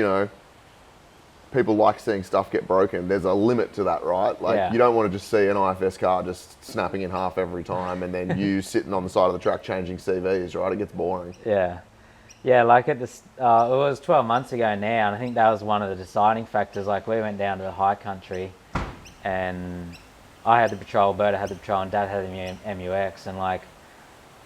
people like seeing stuff get broken, there's a limit to that, right? You don't want to just see an IFS car just snapping in half every time and then you sitting on the side of the track changing CVs, right? It gets boring. Like it was 12 months ago now, and I think that was one of the deciding factors. Like we went down to the high country and I had the Patrol, Berta had the Patrol, and Dad had the MUX, and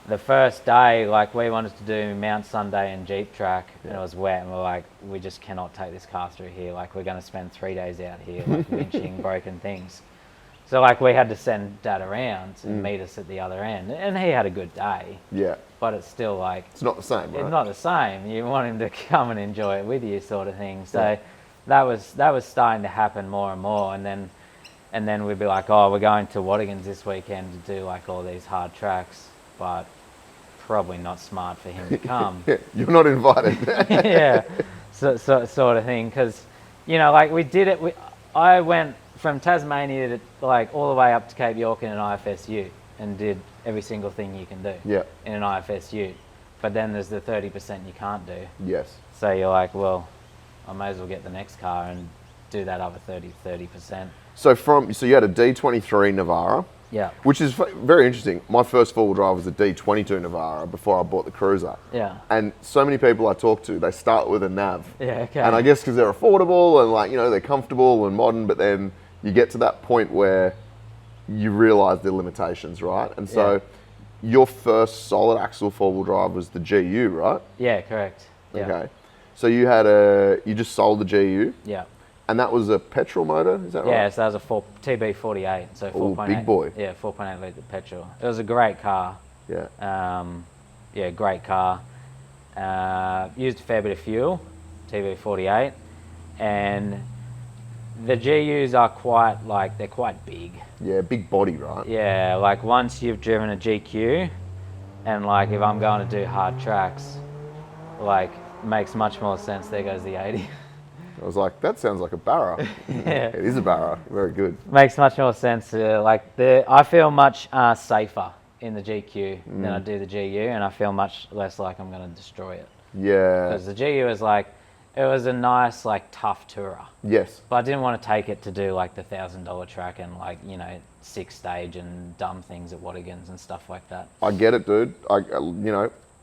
the first day, we wanted to do Mount Sunday and Jeep track, and it was wet, and we're like, we just cannot take this car through here. We're going to spend 3 days out here, winching broken things. So we had to send Dad around and meet us at the other end, and he had a good day. Yeah. But it's still it's not the same, right? It's not the same. You want him to come and enjoy it with you, sort of thing. So that was starting to happen more and more, and then we'd be like, oh, we're going to Waddingans this weekend to do all these hard tracks, but probably not smart for him to come. You're not invited. So sort of thing, because we did it. I went from Tasmania to all the way up to Cape York in an IFSU and did every single thing you can do in an IFSU. But then there's the 30% you can't do. Yes. So you're like, well, I may as well get the next car and do that other 30%. So you had a D23 Navara. Yeah. Which is very interesting. My first four-wheel drive was a D22 Navara before I bought the Cruiser. Yeah. And so many people I talk to, they start with a Nav. Yeah, okay. And I guess because they're affordable and they're comfortable and modern, but then you get to that point where you realise the limitations, right? And so your first solid axle four-wheel drive was the GU, right? Yeah, correct. Yeah. Okay. So you just sold the GU? Yeah. And that was a petrol motor, is that right? Yeah, so that was a TB48, so 4.8. Big boy. Yeah, 4.8 litre petrol. It was a great car. Yeah. Great car. Used a fair bit of fuel, TB48, and the GUs are quite they're quite big. Yeah, big body, right? Yeah, once you've driven a GQ, and if I'm going to do hard tracks, makes much more sense. There goes the 80. I was like, that sounds like a Barra. Yeah. It is a Barra. Very good. Makes much more sense. I feel much safer in the GQ than I do the GU, and I feel much less like I'm going to destroy it. Yeah. Because the GU is a It was a nice, like, tough tourer. Yes. But I didn't want to take it to do, like, the $1,000 track and, like, 6-stage and dumb things at Wadigans and stuff like that. I get it, dude.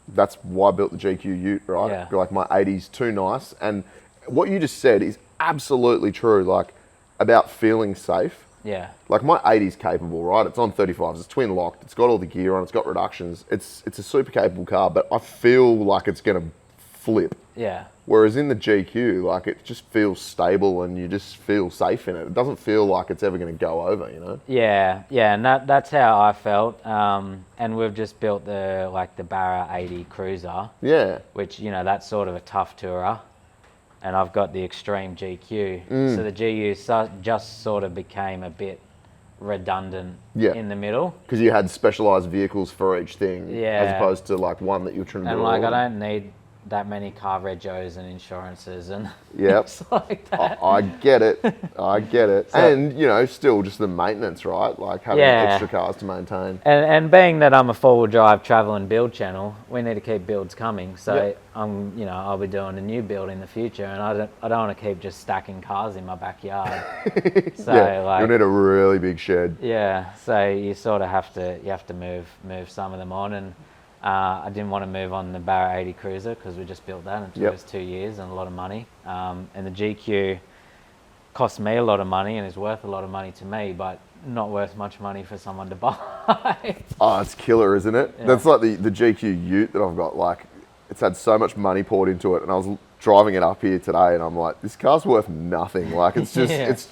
That's why I built the GQ Ute, right? Yeah. Like, my 80's too nice. And what you just said is absolutely true, like, about feeling safe. Yeah. Like, my 80's capable, right? It's on 35s, it's twin locked, it's got all the gear on, it's got reductions. It's a super capable car, but I feel like it's going to flip. Yeah. Whereas in the GQ, like, it just feels stable and you just feel safe in it. It doesn't feel like it's ever going to go over, Yeah, and that's how I felt. And we've just built the Barra 80 Cruiser. Yeah. Which, that's sort of a tough tourer. And I've got the Extreme GQ. So the GU just sort of became a bit redundant in the middle. Because you had specialised vehicles for each thing, as Yeah. opposed to like one that you're trying to do. And like, I don't need that many car regos and insurances and Yep. things like that. I get it. And, still just the maintenance, right? Like having extra cars to maintain. And being that I'm a four-wheel drive travel and build channel, we need to keep builds coming. So I'll be doing a new build in the future, and I don't want to keep just stacking cars in my backyard. So you'll need a really big shed. Yeah. So you sort of have to move some of them on, and I didn't want to move on the Barra 80 Cruiser because we just built that and it took us 2 years and a lot of money. And the GQ cost me a lot of money and is worth a lot of money to me, but not worth much money for someone to buy. Oh, it's killer, isn't it? Yeah. That's like the GQ Ute that I've got. Like, it's had so much money poured into it, and I was driving it up here today, and I'm like, this car's worth nothing. Like, it's just, it's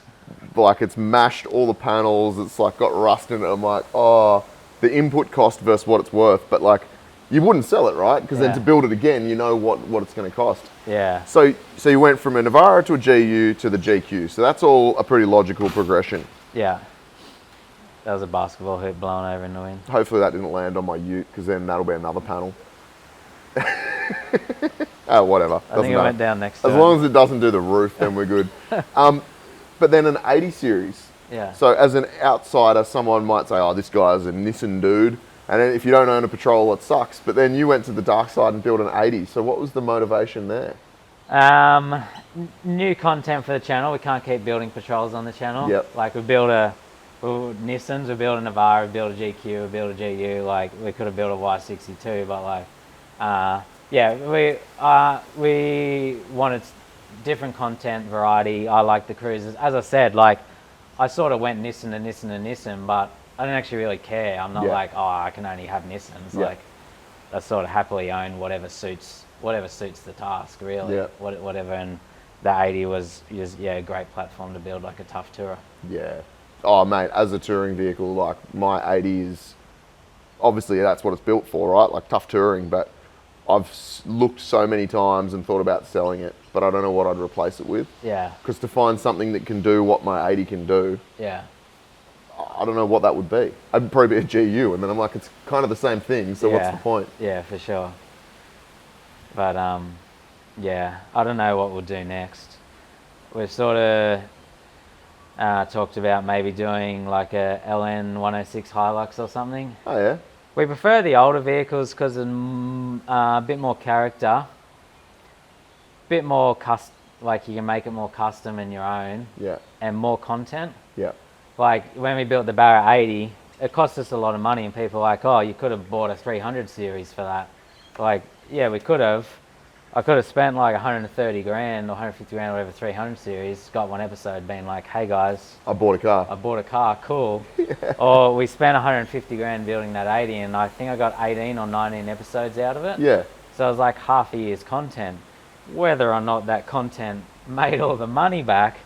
like it's mashed all the panels. It's like got rust in it. I'm like, oh, the input cost versus what it's worth, but like, you wouldn't sell it, right? Because then to build it again, you know what it's going to cost. Yeah. So you went from a Navara to a GU to the GQ. So that's all a pretty logical progression. Yeah. That was a basketball hoop blown over in the wind. Hopefully that didn't land on my Ute, because then that'll be another panel. Oh, whatever. I think it went down next to As long as it doesn't do the roof, then we're good. But then an 80 series. Yeah. So as an outsider, someone might say, oh, this guy's a Nissan dude. And then if you don't own a Patrol, it sucks. But then you went to the dark side and built an 80. So what was the motivation there? New content for the channel. We can't keep building Patrols on the channel. Yep. Like we built Nissans, we built a Navara, we built a GQ, we built a GU. Like we could have built a Y62, but like, we wanted different content, variety. I like the cruisers. As I said, like I sort of went Nissan and Nissan and Nissan, but I don't actually really care. I'm not like, oh, I can only have Nissans. Like, I sort of happily own whatever suits the task, really. Whatever. And the 80 was just, a great platform to build like a tough tourer. Yeah. Oh, mate, as a touring vehicle, like my 80 is, obviously that's what it's built for, right? Like tough touring, but I've looked so many times and thought about selling it, but I don't know what I'd replace it with. Yeah. Because to find something that can do what my 80 can do. Yeah. I don't know what that would be. I'd probably be a GU, and then I'm like, it's kind of the same thing, so what's the point? Yeah, for sure. But, I don't know what we'll do next. We've sort of talked about maybe doing like a LN 106 Hilux or something. Oh, yeah? We prefer the older vehicles because a bit more character, bit more like you can make it more custom and your own. Yeah. And more content. Yeah. Like when we built the Barra 80, it cost us a lot of money, and people are like, oh, you could have bought a 300 series for that. Like, yeah, we could have. I could have spent like 130 grand or 150 grand or whatever 300 series, got one episode being like, hey guys, I bought a car, cool. Or we spent 150 grand building that 80, and I think I got 18 or 19 episodes out of it. Yeah. So it was like half a year's content. Whether or not that content made all the money back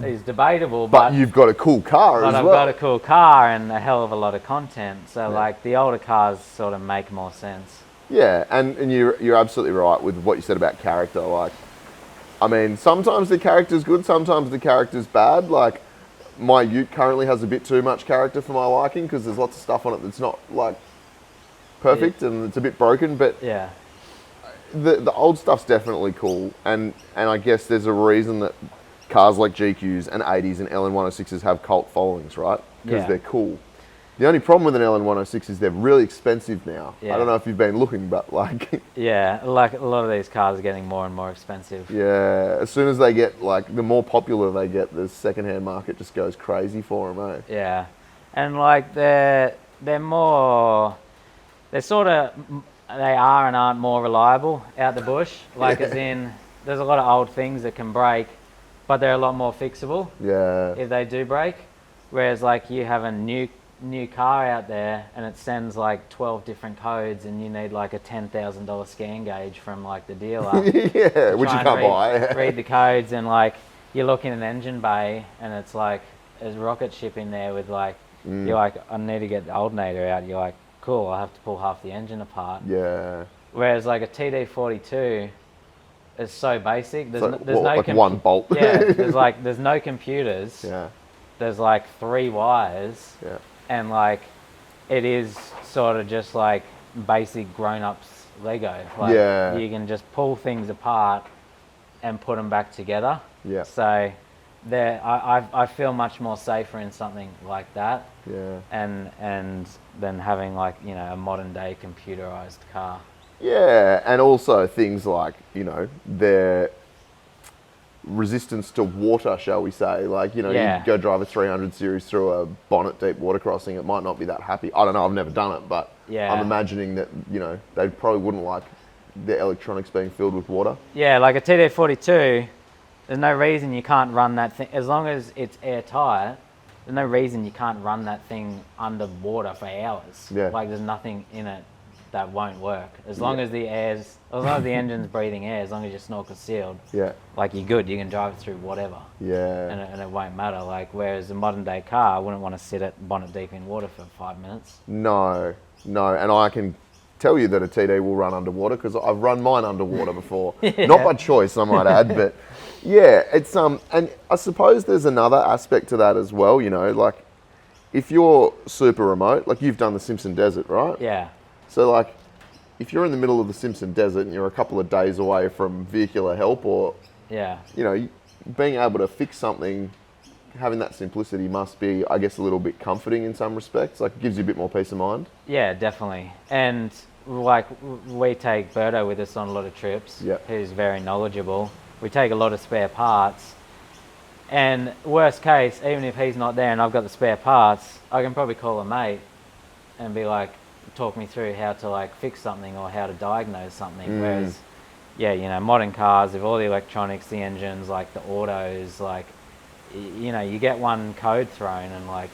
is debatable, but you've got a cool car as well. I've got a cool car and a hell of a lot of content. So like the older cars sort of make more sense. Yeah, and you're absolutely right with what you said about character. Like, I mean, sometimes the character's good, sometimes the character's bad. Like, my Ute currently has a bit too much character for my liking because there's lots of stuff on it that's not like perfect and it's a bit broken. But yeah, the old stuff's definitely cool, and I guess there's a reason that cars like GQs and 80s and LN106s have cult followings, right? Because they're cool. The only problem with an LN106 is they're really expensive now. Yeah. I don't know if you've been looking, but like... Yeah, like a lot of these cars are getting more and more expensive. Yeah, as soon as they get, like, the more popular they get, the second-hand market just goes crazy for them, eh? Yeah, and like they're more, they are and aren't more reliable out the bush. Like as in, there's a lot of old things that can break, but they're a lot more fixable. Yeah. If they do break, whereas like you have a new car out there and it sends like 12 different codes and you need like a $10,000 scan gauge from like the dealer. Yeah, which you can't buy. Read the codes, and like you look in an engine bay and it's like there's rocket ship in there with like, you're like, I need to get the alternator out. You're like, cool, I have to pull half the engine apart. Yeah. Whereas like a TD42 is so basic. There's like one bolt. Yeah, there's no computers. Yeah. There's like 3 wires. Yeah. And like, it is sort of just like basic grown-ups Lego. Like, yeah. You can just pull things apart and put them back together. Yeah. So, I feel much more safer in something like that. Yeah. And than having like, you know, a modern day computerized car. Yeah, and also things like, you know, their resistance to water, shall we say. Like, you know, you go drive a 300 series through a bonnet deep water crossing, it might not be that happy. I don't know, I've never done it, but I'm imagining that, you know, they probably wouldn't like their electronics being filled with water. Yeah, like a TD42, there's no reason you can't run that thing, as long as it's airtight, there's no reason you can't run that thing underwater for hours. Yeah. Like there's nothing in it that won't work. As long as the engine's breathing air, as long as your snorkel's sealed, like you're good, you can drive through whatever. Yeah. And it won't matter. Like, whereas a modern day car, I wouldn't want to sit at bonnet deep in water for 5 minutes. No, and I can tell you that a TD will run underwater because I've run mine underwater before. Not by choice, I might add, but yeah, it's and I suppose there's another aspect to that as well, you know, like if you're super remote, like you've done the Simpson Desert, right? Yeah. So like, if you're in the middle of the Simpson Desert and you're a couple of days away from vehicular help or, you know, being able to fix something, having that simplicity must be, I guess, a little bit comforting in some respects. Like, it gives you a bit more peace of mind. Yeah, definitely. And like, we take Berto with us on a lot of trips, who's very knowledgeable. We take a lot of spare parts. And worst case, even if he's not there and I've got the spare parts, I can probably call a mate and be like, talk me through how to like fix something or how to diagnose something. Whereas, you know, modern cars with all the electronics, the engines, like the autos, like, you know, you get one code thrown and like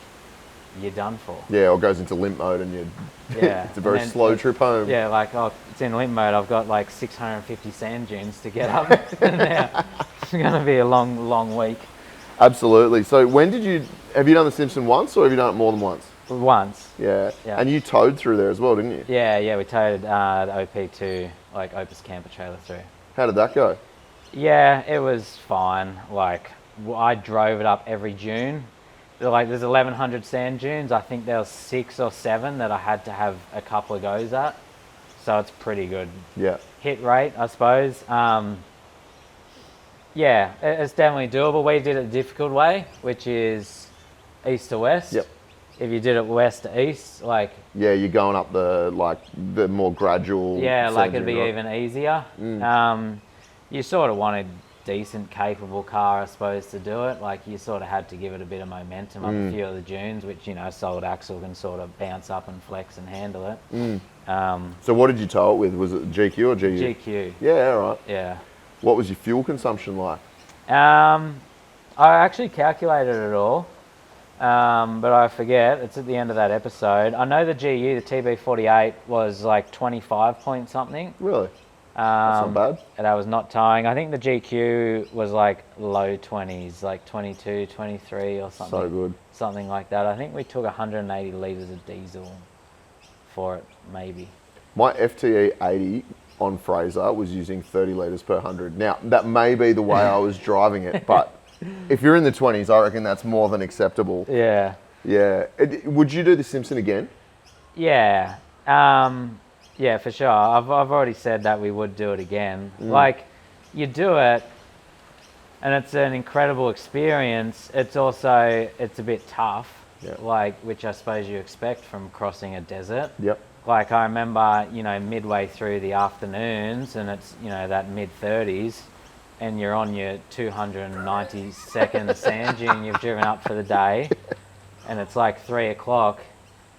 you're done for. Yeah, or goes into limp mode and it's a very slow trip home. Yeah, like, oh, it's in limp mode. I've got like 650 sand dunes to get up. Now it's going to be a long week. Absolutely. So have you done the Simpson once or have you done it more than once? Once. Yeah. And you towed through there as well, didn't you? Yeah, we towed the OP2, like Opus camper trailer through. How did that go? Yeah, it was fine. Like, I drove it up every dune. Like, there's 1,100 sand dunes. I think there was 6 or 7 that I had to have a couple of goes at. So it's pretty good. Yeah. Hit rate, I suppose. Yeah, it's definitely doable. We did it the difficult way, which is east to west. Yep. If you did it west to east, like... Yeah, you're going up the more gradual... Yeah, like it'd be even easier. You sort of wanted decent, capable car, I suppose, to do it. Like, you sort of had to give it a bit of momentum up a few of the dunes, which, you know, a solid axle can sort of bounce up and flex and handle it. So what did you tow it with? Was it GQ or GU? GQ. Yeah, all right. Yeah. What was your fuel consumption like? I actually calculated it all. But I forget, it's at the end of that episode. I know the GU, the TB48, was like 25 point something. Really? That's not bad. And I was not towing. I think the GQ was like low 20s, like 22, 23 or something. So good. Something like that. I think we took 180 litres of diesel for it, maybe. My FTE 80 on Fraser was using 30 litres per 100. Now, that may be the way I was driving it, but... If you're in the 20s, I reckon that's more than acceptable. Yeah. Yeah. Would you do the Simpson again? Yeah. Yeah, for sure. I've already said that we would do it again. Like, you do it, and it's an incredible experience. It's also, it's a bit tough. Yeah. like, which I suppose you expect from crossing a desert. Yep. Like, I remember, midway through the afternoons, and it's, that mid-30s, and you're on your 292nd sand dune you've driven up for the day, and it's like 3 o'clock,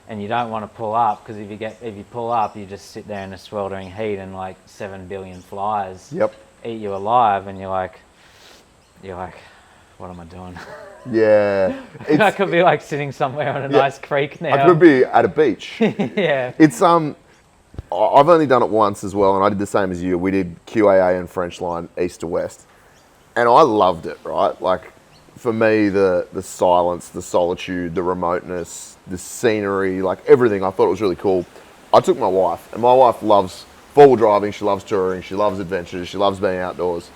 and you don't want to pull up, because if you pull up, you just sit there in a sweltering heat, and like 7 billion flies Yep. eat you alive, and you're like, what am I doing? Yeah. I could be like sitting somewhere on a nice creek now. I could be at a beach. Yeah. It's I've only done it once as well, and I did the same as you. We did QAA and French line east to west, and I loved it. Right, like for me, the silence, the solitude, the remoteness, the scenery, like everything. I thought it was really cool. I took my wife, and my wife loves four-wheel driving. She loves touring. She loves adventures. She loves being outdoors.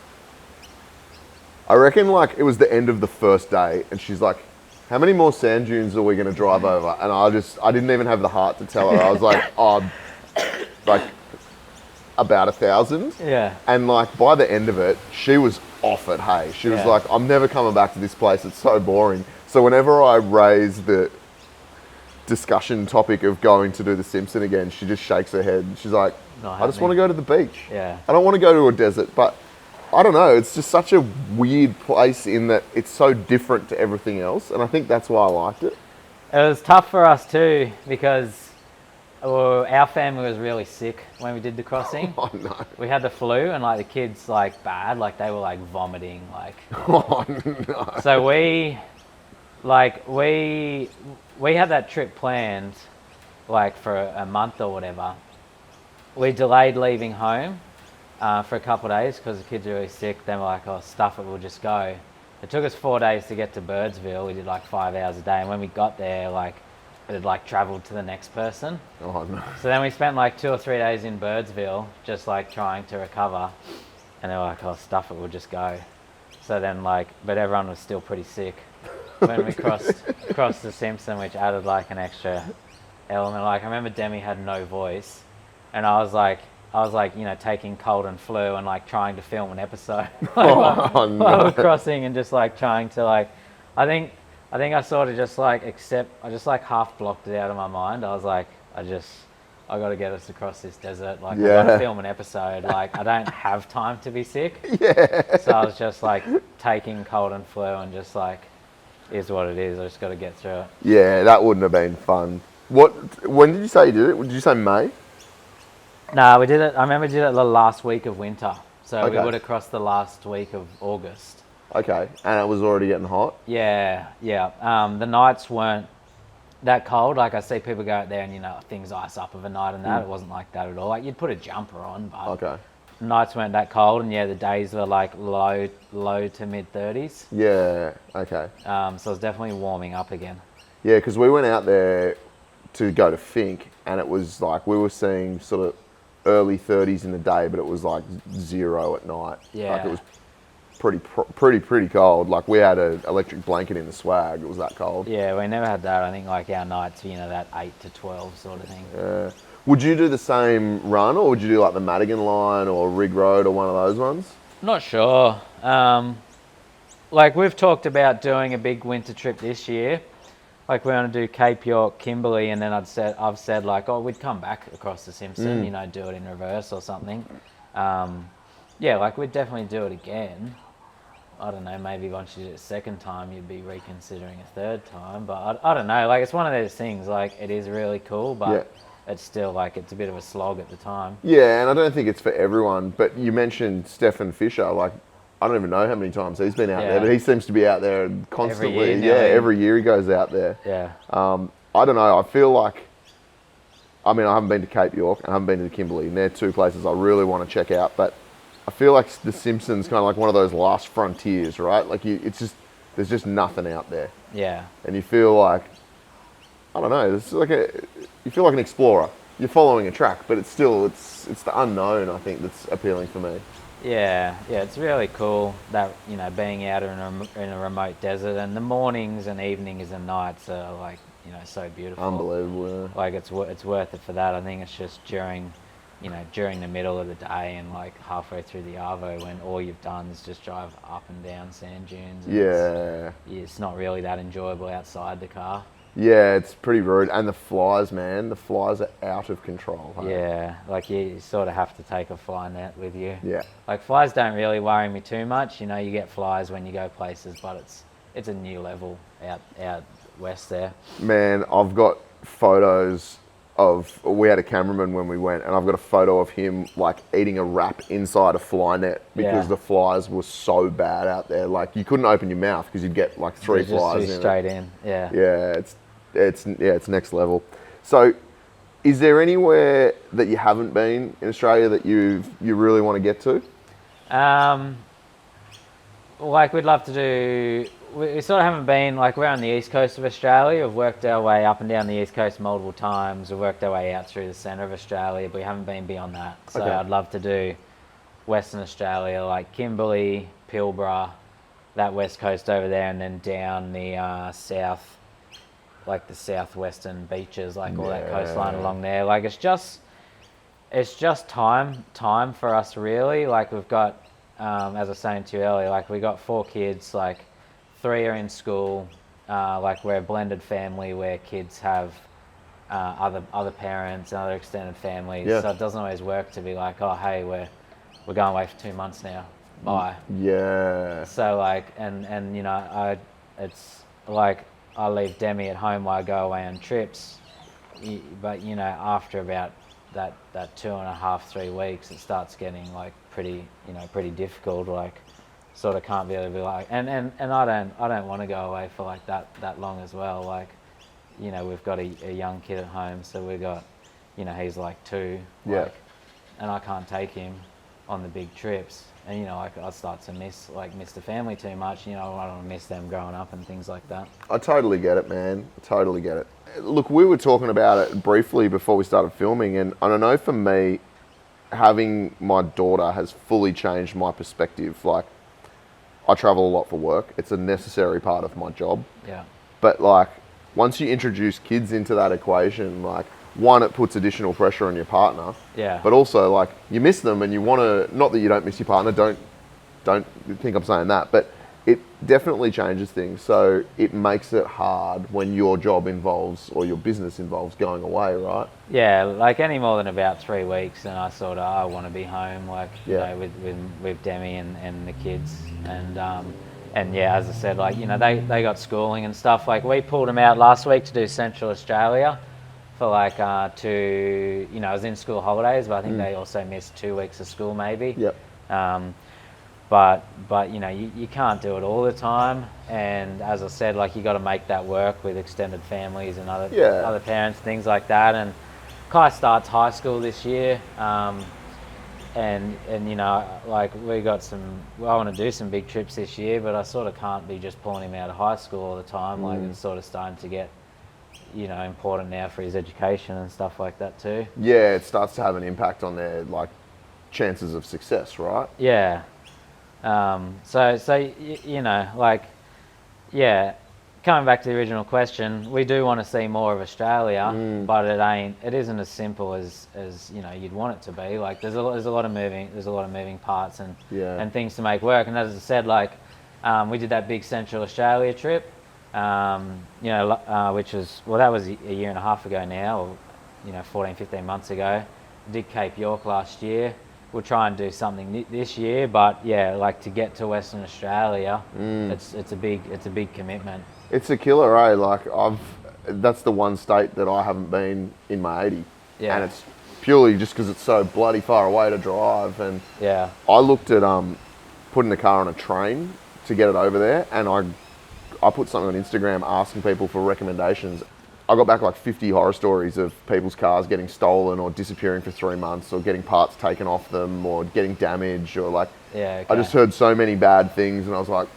I reckon like it was the end of the first day, and she's like, how many more sand dunes are we going to drive over? And I didn't even have the heart to tell her. I was like, like about 1,000. Yeah. And like by the end of it, she was off it. Hey, she was like, I'm never coming back to this place. It's so boring. So whenever I raise the discussion topic of going to do the Simpson again, she just shakes her head. She's like, I just want to go to the beach. Yeah. I don't want to go to a desert, but I don't know. It's just such a weird place in that it's so different to everything else. And I think that's why I liked it. It was tough for us too, because our family was really sick when we did the crossing. Oh no. We had the flu, and like the kids like bad, like they were like vomiting, like. Oh no. So we had that trip planned like for a month or whatever. We delayed leaving home for a couple of days because the kids were really sick. Then we're like, oh, stuff it, we'll just go. It took us 4 days to get to Birdsville. We did like 5 hours a day, and when we got there, like it had like travelled to the next person. Oh no. So then we spent like 2 or 3 days in Birdsville, just like trying to recover. And they were like, oh, stuff it, we'll just go. So then but everyone was still pretty sick when we crossed the Simpson, which added like an extra element. Like I remember Demi had no voice, and I was like, taking cold and flu and like trying to film an episode while we're crossing, and just like trying to like, I think I sort of just like I just like half blocked it out of my mind. I was like, I got to get us across this desert. Like I got to film an episode. Like I don't have time to be sick. Yeah. So I was just like taking cold and flu and just like, is what it is. I just got to get through it. Yeah, that wouldn't have been fun. When did you say you did it? Did you say May? No, we did it. I remember we did it the last week of winter. So Okay. we would have crossed the last week of August. Okay, and it was already getting hot? Yeah. The nights weren't that cold. Like I see people go out there and, things ice up overnight and that. It wasn't like that at all. Like you'd put a jumper on, but Okay. nights weren't that cold. And the days were like low to mid 30s. Yeah, okay. So it was definitely warming up again. Yeah, because we went out there to go to Fink, and it was like we were seeing sort of early 30s in the day, but it was like 0 at night. Yeah. Like it was pretty cold. Like we had an electric blanket in the swag. It was that cold. Yeah, we never had that. I think like our nights, that 8 to 12 sort of thing. Yeah. Would you do the same run, or would you do like the Madigan line or Rig Road or one of those ones? Not sure. Like we've talked about doing a big winter trip this year. Like we want to do Cape York, Kimberley, and then I've said like, oh, we'd come back across the Simpson, do it in reverse or something. Like we'd definitely do it again. I don't know, maybe once you do it a second time, you'd be reconsidering a third time. But I don't know, like it's one of those things, like it is really cool, but it's still like, it's a bit of a slog at the time. Yeah, and I don't think it's for everyone, but you mentioned Stefan Fisher, like I don't even know how many times he's been out there, but he seems to be out there constantly. Every year he goes out there. Yeah. I don't know, I feel like, I haven't been to Cape York and I haven't been to Kimberley, and they're two places I really want to check out, but I feel like the Simpsons kind of like one of those last frontiers, right? Like there's just nothing out there. Yeah. And you feel like, I don't know, you feel like an explorer. You're following a track, but it's still, it's the unknown, I think, that's appealing for me. Yeah, it's really cool that, being out in a remote desert, and the mornings and evenings and nights are like, so beautiful. Unbelievable, yeah. Like it's worth it for that. I think it's just during the middle of the day and like halfway through the Arvo, when all you've done is just drive up and down sand dunes. And it's not really that enjoyable outside the car. Yeah, it's pretty rude. And the flies, man, the flies are out of control. Hey? Yeah, like you sort of have to take a fly net with you. Yeah. Like flies don't really worry me too much. You know, you get flies when you go places, but it's a new level out west there. Man, I've got photos we had a cameraman when we went, and I've got a photo of him like eating a wrap inside a fly net because the flies were so bad out there. Like you couldn't open your mouth because you'd get like three flies in straight in. Yeah. Yeah, it's next level. So, is there anywhere that you haven't been in Australia that you really want to get to? Like we'd love to do. We sort of haven't been, like we're on the east coast of Australia. We've worked our way up and down the east coast multiple times. We've worked our way out through the centre of Australia, but we haven't been beyond that. So Okay. I'd love to do Western Australia, like Kimberley, Pilbara, that west coast over there, and then down the south, like the southwestern beaches, like all that coastline along there. Like it's just time for us really. Like we've got, as I was saying to you earlier, like we got 4 kids, like 3 are in school. Like we're a blended family where kids have other parents and other extended families. Yeah. So it doesn't always work to be like, oh hey, we're going away for 2 months now. Bye. Yeah. So like, and you know, it's like I leave Demi at home while I go away on trips, but you know, after about that 2.5, 3 weeks, it starts getting like pretty difficult. Like, sort of can't be able to be like, and I don't want to go away for like that long as well. Like, you know, we've got a young kid at home, so we've got, you know, he's like 2, Yeah. and I can't take him on the big trips. And, you know, I start to miss the family too much. You know, I don't want to miss them growing up and things like that. I totally get it, man. I totally get it. Look, we were talking about it briefly before we started filming, and I don't know, for me, having my daughter has fully changed my perspective. Like, I travel a lot for work. It's a necessary part of my job. Yeah. But like, once you introduce kids into that equation, like, one, it puts additional pressure on your partner. Yeah. But also, like, you miss them and you want to, not that you don't miss your partner, don't think I'm saying that, but it definitely changes things. So it makes it hard when your job involves, or your business involves, going away, right? Yeah, like any more than about 3 weeks, and I want to be home, like, you know, with Demi and the kids, and yeah, as I said, like, you know, they got schooling and stuff. Like, we pulled them out last week to do Central Australia for like you know, I was in school holidays, but I think they also missed 2 weeks of school maybe. Yep. But you know, you can't do it all the time, and as I said, like, you got to make that work with extended families and other parents, things like that. And Kai starts high school this year, and you know, like, I want to do some big trips this year, but I sort of can't be just pulling him out of high school all the time. Like, it's sort of starting to get, you know, important now for his education and stuff like that too. Yeah, it starts to have an impact on their, like, chances of success, right? Yeah. So you know, like, yeah, coming back to the original question, we do want to see more of Australia, but it isn't as simple as you know, you'd want it to be. Like, there's a lot of moving parts and things to make work. And as I said, like, we did that big Central Australia trip, you know, which was, well, that was a year and a half ago now, or, you know, 14, 15 months ago. Did Cape York last year. We'll try and do something this year, but yeah, like, to get to Western Australia, it's a big commitment. It's a killer, eh? Like, that's the one state that I haven't been in my 80. Yeah. And it's purely just because it's so bloody far away to drive. And Yeah. I looked at putting the car on a train to get it over there, and I put something on Instagram asking people for recommendations. I got back like 50 horror stories of people's cars getting stolen or disappearing for 3 months, or getting parts taken off them, or getting damaged, or like, Yeah. Okay. I just heard so many bad things, and I was like,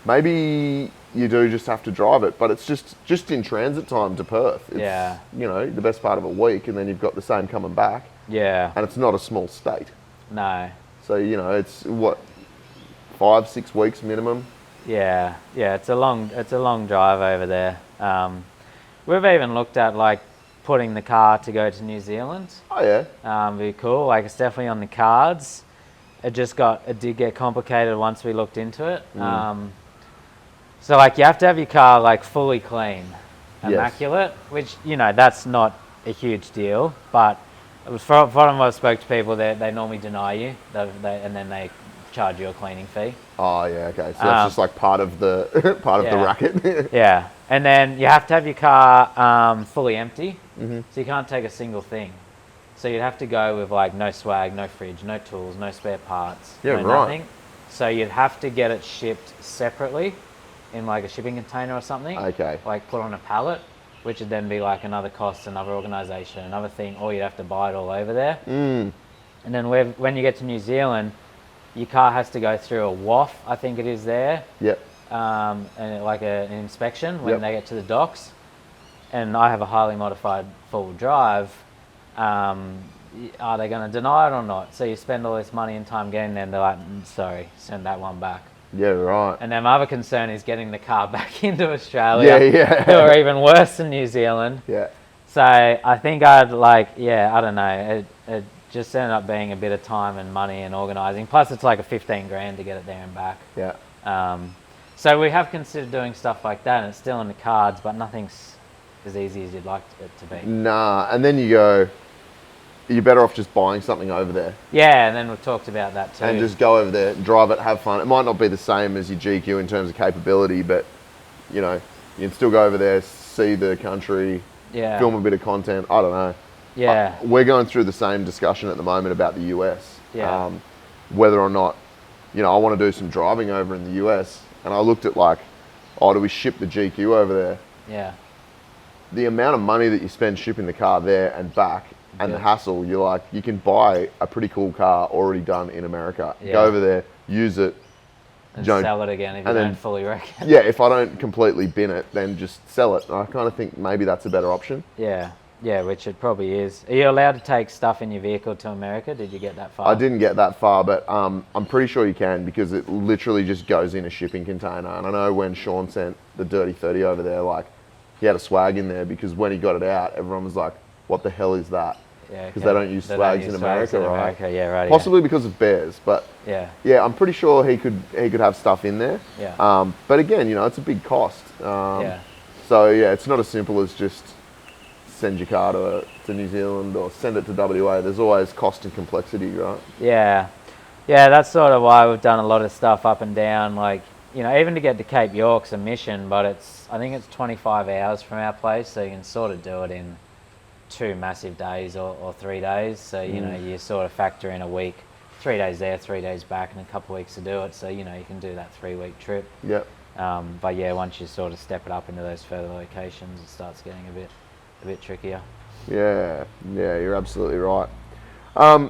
maybe you do just have to drive it, but it's just in transit time to Perth. It's, you know, the best part of a week, and then you've got the same coming back. Yeah. And it's not a small state. No. So, you know, it's what, 5-6 weeks minimum. Yeah. Yeah. It's a long drive over there. We've even looked at, like, putting the car to go to New Zealand. Oh yeah. Be cool. Like, it's definitely on the cards. It did get complicated once we looked into it. So, like, you have to have your car, like, fully clean. immaculate, which, you know, that's not a huge deal, but it was from what I spoke to people, they normally deny you, and then they charge you a cleaning fee. Oh yeah, okay. So that's just like part of the the racket. Yeah, and then you have to have your car fully empty, so you can't take a single thing. So you'd have to go with like no swag, no fridge, no tools, no spare parts, Yeah, no right. nothing. So you'd have to get it shipped separately in like a shipping container or something. Okay. Like put on a pallet, which would then be like another cost, another organisation, another thing, or you'd have to buy it all over there. And then when you get to New Zealand, your car has to go through a WAF, I think it is there. Yep. And like an inspection when they get to the docks. And I have a highly modified four-wheel drive. Are they going to deny it or not? So you spend all this money and time getting there, and they're like, sorry, send that one back. Yeah, right. And then my other concern is getting the car back into Australia. Yeah. Or even worse than New Zealand. Yeah. So I think I'd like, I don't know. It just ended up being a bit of time and money and organising. Plus it's like a 15 grand to get it there and back. Yeah. So we have considered doing stuff like that, and it's still in the cards, but nothing's as easy as you'd like it to be. Nah, and then you go, you're better off just buying something over there. Yeah, and then we've talked about that too. And just go over there, drive it, have fun. It might not be the same as your GQ in terms of capability, but you know, you can still go over there, see the country, film a bit of content. I don't know. Yeah. We're going through the same discussion at the moment about the US. Yeah. Whether or not, you know, I want to do some driving over in the US. And I looked at like, oh, do we ship the GQ over there? Yeah. The amount of money that you spend shipping the car there and back, and the hassle, you're like, you can buy a pretty cool car already done in America. Yeah. Go over there, use it. And sell it again if you don't fully wreck it. Yeah, if I don't completely bin it, then just sell it. And I kind of think maybe that's a better option. Yeah. Yeah, which it probably is. Are you allowed to take stuff in your vehicle to America? Did you get that far? I didn't get that far, but I'm pretty sure you can, because it literally just goes in a shipping container. And I know when Sean sent the Dirty 30 over there, like, he had a swag in there, because when he got it out, everyone was like, what the hell is that? Yeah, because they don't use swags in America, right? Yeah, right. Possibly because of bears, but yeah, I'm pretty sure he could have stuff in there. Yeah. But again, you know, it's a big cost. So yeah, it's not as simple as just send your car to New Zealand or send it to WA. There's always cost and complexity, right? Yeah, that's sort of why we've done a lot of stuff up and down. Like, you know, even to get to Cape York's a mission, but I think it's 25 hours from our place, so you can sort of do it in 2 massive days or 3 days. So, you know, you sort of factor in a week, 3 days there, 3 days back, and a couple of weeks to do it. So, you know, you can do that 3-week trip. Yep. But yeah, once you sort of step it up into those further locations, it starts getting a bit trickier. Yeah, you're absolutely right.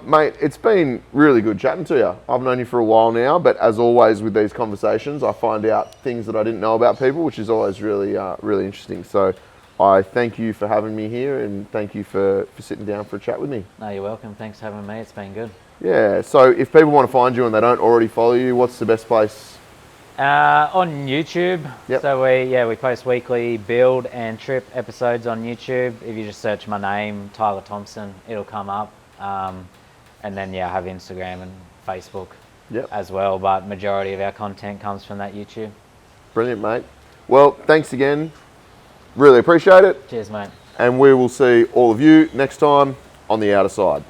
Mate, it's been really good chatting to you. I've known you for a while now, but as always with these conversations, I find out things that I didn't know about people, which is always really, really interesting. So I thank you for having me here, and thank you for sitting down for a chat with me. No, you're welcome. Thanks for having me. It's been good. Yeah, so if people want to find you and they don't already follow you, what's the best place? On YouTube. Yep. So we post weekly build and trip episodes on YouTube. If you just search my name, Tyler Thompson, it'll come up. And then I have Instagram and Facebook as well, but majority of our content comes from that YouTube. Brilliant, mate. Well, thanks again. Really appreciate it. Cheers, mate. And we will see all of you next time on The Outer Side.